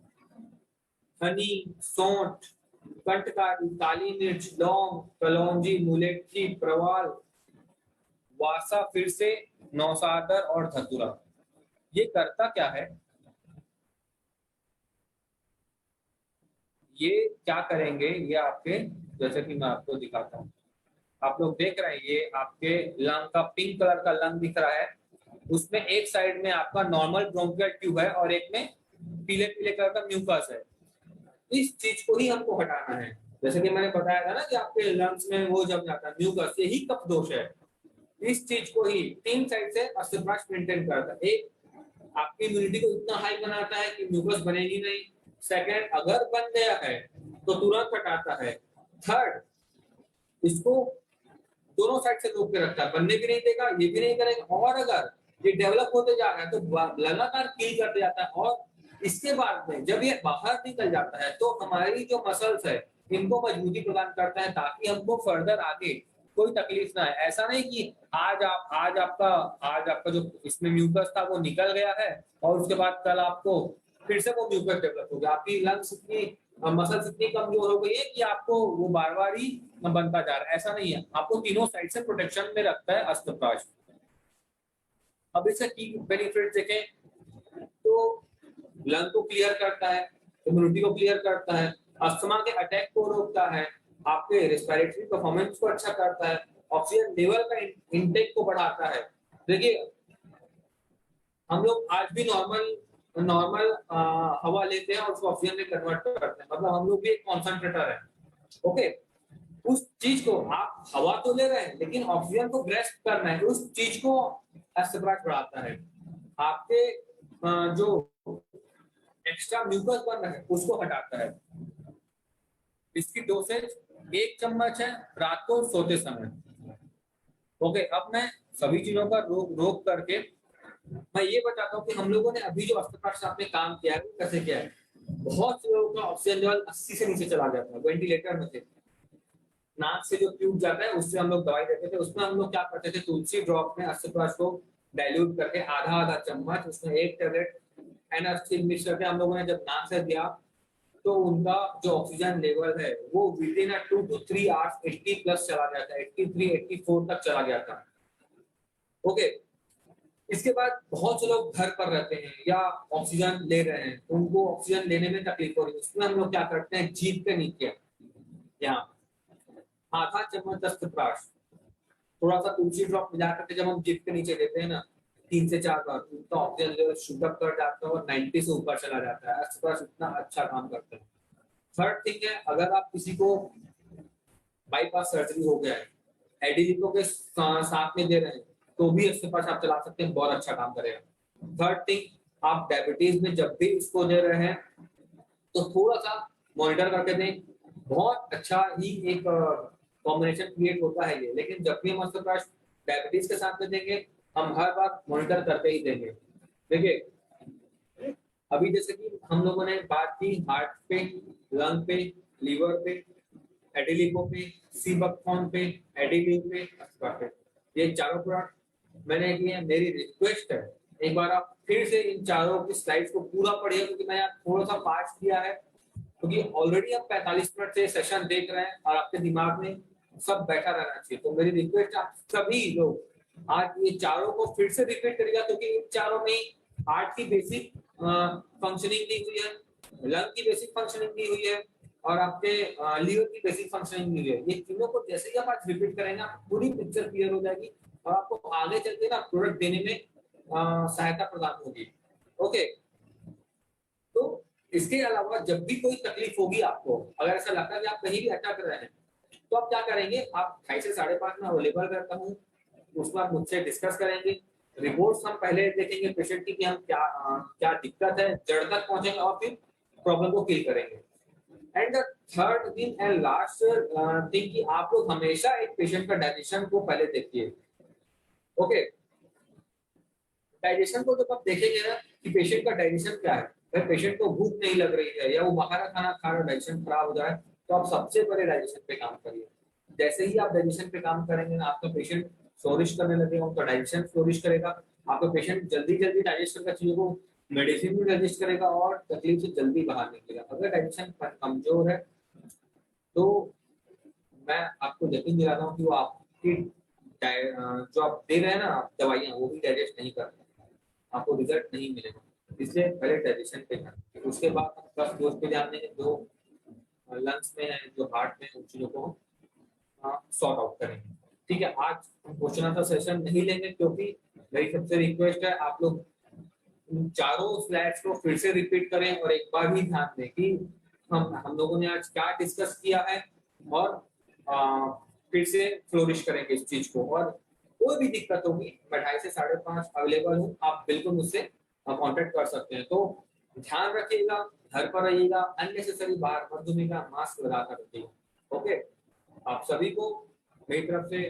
हनी, सौंठ, कंटकारी, काली मिर्च, लौंग, कलौंजी, मुलेठी, प्रवाल, वासा, फिर से नौसादर और धतूरा। ये करता क्या है? ये क्या करेंगे? ये आपके, जैसे कि मैं आपको दिखाता हूँ, आप लोग देख रहे हैं ये आपके लंग का पिंक कलर का लंग दिख रहा है, उसमें एक साइड में आपका नॉर्मल ब्रोंकियल ट्यूब है और एक में पीले पीले कलर का म्यूकस है। इस चीज को ही हमको हटाना है। जैसे कि मैंने बताया था ना कि आपके लंग्स में वो जम जाता है म्यूकस, यही कफ दोष है। इस चीज को ही 3 साइड से अस्त्रप्राश मेंटेन करता है। एक, आपकी इम्यूनिटी को इतना हाई बनाता है कि म्यूकस बनेगी नहीं। सेकंड, अगर बन गया है तो तुरंत हटाता है। थर्ड, इसको दोनों साइड से रोक के रखता है, बनने भी नहीं देगा, ये भी नहीं करेगा। और अगर ये डेवलप होते जा रहा है तो लगातार किल करते जाता है। और इसके बाद में जब ये बाहर निकल जाता है तो हमारी जो मसल्स है इनको मजबूती प्रदान करता है ताकि हमको फर्दर आगे कोई तकलीफ ना है। ऐसा नहीं कि आज आपका जो इसमें म्यूकस था वो निकल गया है और उसके बाद कल आपको फिर से वो म्यूकस डेवलप हो गया, आपकी लंग्स इतनी मसल्स इतनी कमजोर हो गई है कि आपको वो बार बार ही बनता जा रहा है। ऐसा नहीं है, आपको तीनों साइड से प्रोटेक्शन में रखता है अस्त्रप्राश। अब इसका की बेनिफिट देखें तो लंग को क्लियर करता है, इम्यूनिटी को क्लियर करता है, अस्थमा के अटैक को रोकता है, आपके रेस्पिरेटरी परफॉर्मेंस को अच्छा करता है, ऑक्सीजन लेवल का इनटेक को बढ़ाता है। देखिए हम लोग आज भी नॉर्मल हवा लेते हैं और उसको ऑक्सीजन में कन्वर्ट करते हैं, मतलब हम लोग भी एक कॉन्सेंट्रेटर है। ओके, उस चीज को आप हवा तो ले रहे हैं लेकिन ऑक्सीजन को ग्रेस्प करना है, उस चीज को अस्त्रप्राश बढ़ाता है। आपके जो एक्स्ट्रा म्यूकस बन रहा है उसको हटाता है। इसकी डोसेज 1 चम्मच है रात को सोते समय। ओके, अब मैं सभी चीजों का रोक करके मैं ये बताता हूँ कि हम लोगों ने अभी जो अस्त्रप्राश आपने काम किया है वो कैसे किया है। बहुत से लोगों का ऑक्सीजन लेवल 80 से नीचे चला गया था, वेंटिलेटर में थे, नाक से जो ट्यूब जाता है उससे हम लोग दवाई देते थे। उसमें हम लोग क्या करते थे, तुलसी ड्रॉप में अस्त्रप्राश को डाइल्यूट करके आधा चम्मच, उसमें 1 टैबलेट एनास्टिन मिक्स करके हम लोगों ने जब नाक से दिया तो उनका जो ऑक्सीजन लेवल है वो with in 2 to 3 hours 80 plus चला गया था, 83 84 तक चला गया था। ओके, इसके बाद बहुत से लोग घर पर रहते हैं या ऑक्सीजन ले रहे हैं, उनको ऑक्सीजन लेने में तकलीफ हो रही है, उसमें हम लोग क्या करते हैं, जीभ के नीचे यहाँ आधा चम्मच अस्त्रप्राश, थोड़ा सा तुलसी ड्रॉप मिला करके जब हम जीभ के नीचे देते हैं ना 3 से 4 बार, तो ऑक्सीजन लेवल शूट अप कर जाता है और 90 से ऊपर चला जाता है। अस्त्रप्राश इतना अच्छा काम करता है। थर्ड थिंग है, अगर आप किसी को बाईपास सर्जरी हो गया है, एडीलिको के साथ में दे रहे हैं तो भी अस्त्रप्राश आप चला सकते हैं, बहुत अच्छा काम करेगा। थर्ड थिंग, आप डायबिटीज में जब भी इसको दे रहे हैं तो थोड़ा सा मॉनिटर करके दें, बहुत अच्छा ही एक कॉम्बिनेशन क्रिएट होता है ये। लेकिन जब भी हम ऑस्टियोक्लास्ट डायबिटीज के साथ में देंगे, हम हर बार मॉनिटर करते ही देंगे। देखिए अभी जैसे कि हम लोगों ने बात की हार्ट पे, लंग पे, लीवर पे, एडिलिको पे, सीबकथॉर्न पे, एडिलिन पे, अस्का पे, ये चारों प्रोडक्ट मैंने किए हैं। मेरी रिक्वेस्ट है एक बार आप फिर से इन चारों की स्लाइड्स को पूरा पढ़िए, क्योंकि मैं यहाँ थोड़ा सा फास्ट किया है, क्योंकि ऑलरेडी आप 45 मिनट से सेशन देख रहे हैं और आपके दिमाग में सब बैठा रहना चाहिए। तो मेरी रिक्वेस्ट आप सभी लोग आज ये चारों को फिर से रिपीट करिएगा, क्योंकि इन चारों में हार्ट की बेसिक फंक्शनिंग दी हुई है, लंग की बेसिक फंक्शनिंग दी हुई है और आपके लीवर की बेसिक फंक्शनिंग दी हुई है। ये तीनों को जैसे ही आप आज रिपीट करेंगे पूरी पिक्चर क्लियर हो जाएगी और आपको आगे चल के ना प्रोडक्ट देने में सहायता प्रदान होगी। ओके, तो इसके अलावा जब भी कोई तकलीफ होगी आपको, अगर ऐसा लगता है कि आप कहीं भी अटक रहे हैं, तो आप क्या करेंगे, आप 2:30 से 5:30 में अवेलेबल रहता हूँ, उसमें आप मुझसे डिस्कस करेंगे। रिपोर्ट्स हम पहले देखेंगे पेशेंट की कि हम क्या दिक्कत है, जड़ तक पहुंचेंगे और फिर प्रॉब्लम को किल करेंगे। And the third thing and last thing कि आप लोग हमेशा एक पेशेंट का डाइजेशन को पहले देखिए। ओके, डाइजेशन को जब आप देखेंगे ना कि पेशेंट का डाइजेशन क्या है, अगर पेशेंट को भूख नहीं लग रही है या वो बाहर का खाना खा रहा, डाइजेशन खराब हो जाए, तो आप सबसे पहले डाइजेशन पे काम करिए। जैसे ही आप डाइजेशन पे काम करेंगे ना, आपका पेशेंट फ्लोरिश करने लगेगा, उनका डाइजेशन फ्लोरिश करेगा, आपका पेशेंट जल्दी जल्दी डाइजेस्ट करके चीजों को, मेडिसिन भी डाइजेस्ट करेगा और तकलीफ से जल्दी बाहर निकलेगा। अगर डाइजेशन कमजोर है तो मैं आपको यकीन दिलाता हूँ कि वो आपकी जो आप दे रहे हैं ना दवाइयाँ, वो भी डाइजेस्ट नहीं कर रहे, आपको रिजल्ट नहीं मिलेगा। इसलिए पहले डाइजेशन पे ध्यान, उसके बाद हम कफ जोश पे ध्यान देंगे, जो लंग्स में है, जो हार्ट में, उन चीजों को सॉर्ट आउट करेंगे। ठीक है, आज हम क्वेश्चन आंसर सेशन नहीं लेंगे, क्योंकि मेरी सबसे रिक्वेस्ट है आप लोग इन चारों स्लाइड्स को फिर से रिपीट करें और एक बार ही ध्यान दें कि हम लोगों ने आज क्या डिस्कस किया है और फिर से फ्लोरिश करेंगे इस चीज को। और कोई भी दिक्कत होगी, मैं 2:30 से 5:30 अवेलेबल हूँ, आप बिल्कुल मुझसे कांटेक्ट कर सकते हैं। तो ध्यान रखिएगा, घर पर रहिएगा, अननेसेसरी बाहर मत घूमिएगा, मास्क लगा कर रखिएगा। ओके, आप सभी को मेरी तरफ से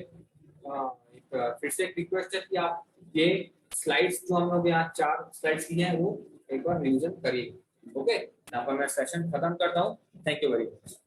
फिर से एक रिक्वेस्ट है कि आप ये स्लाइड्स जो हम लोग यहाँ 4 स्लाइड्स की हैं वो एक बार रिवीजन करिए। ओके, यहाँ पर मैं सेशन खत्म करता हूँ। Thank you very much.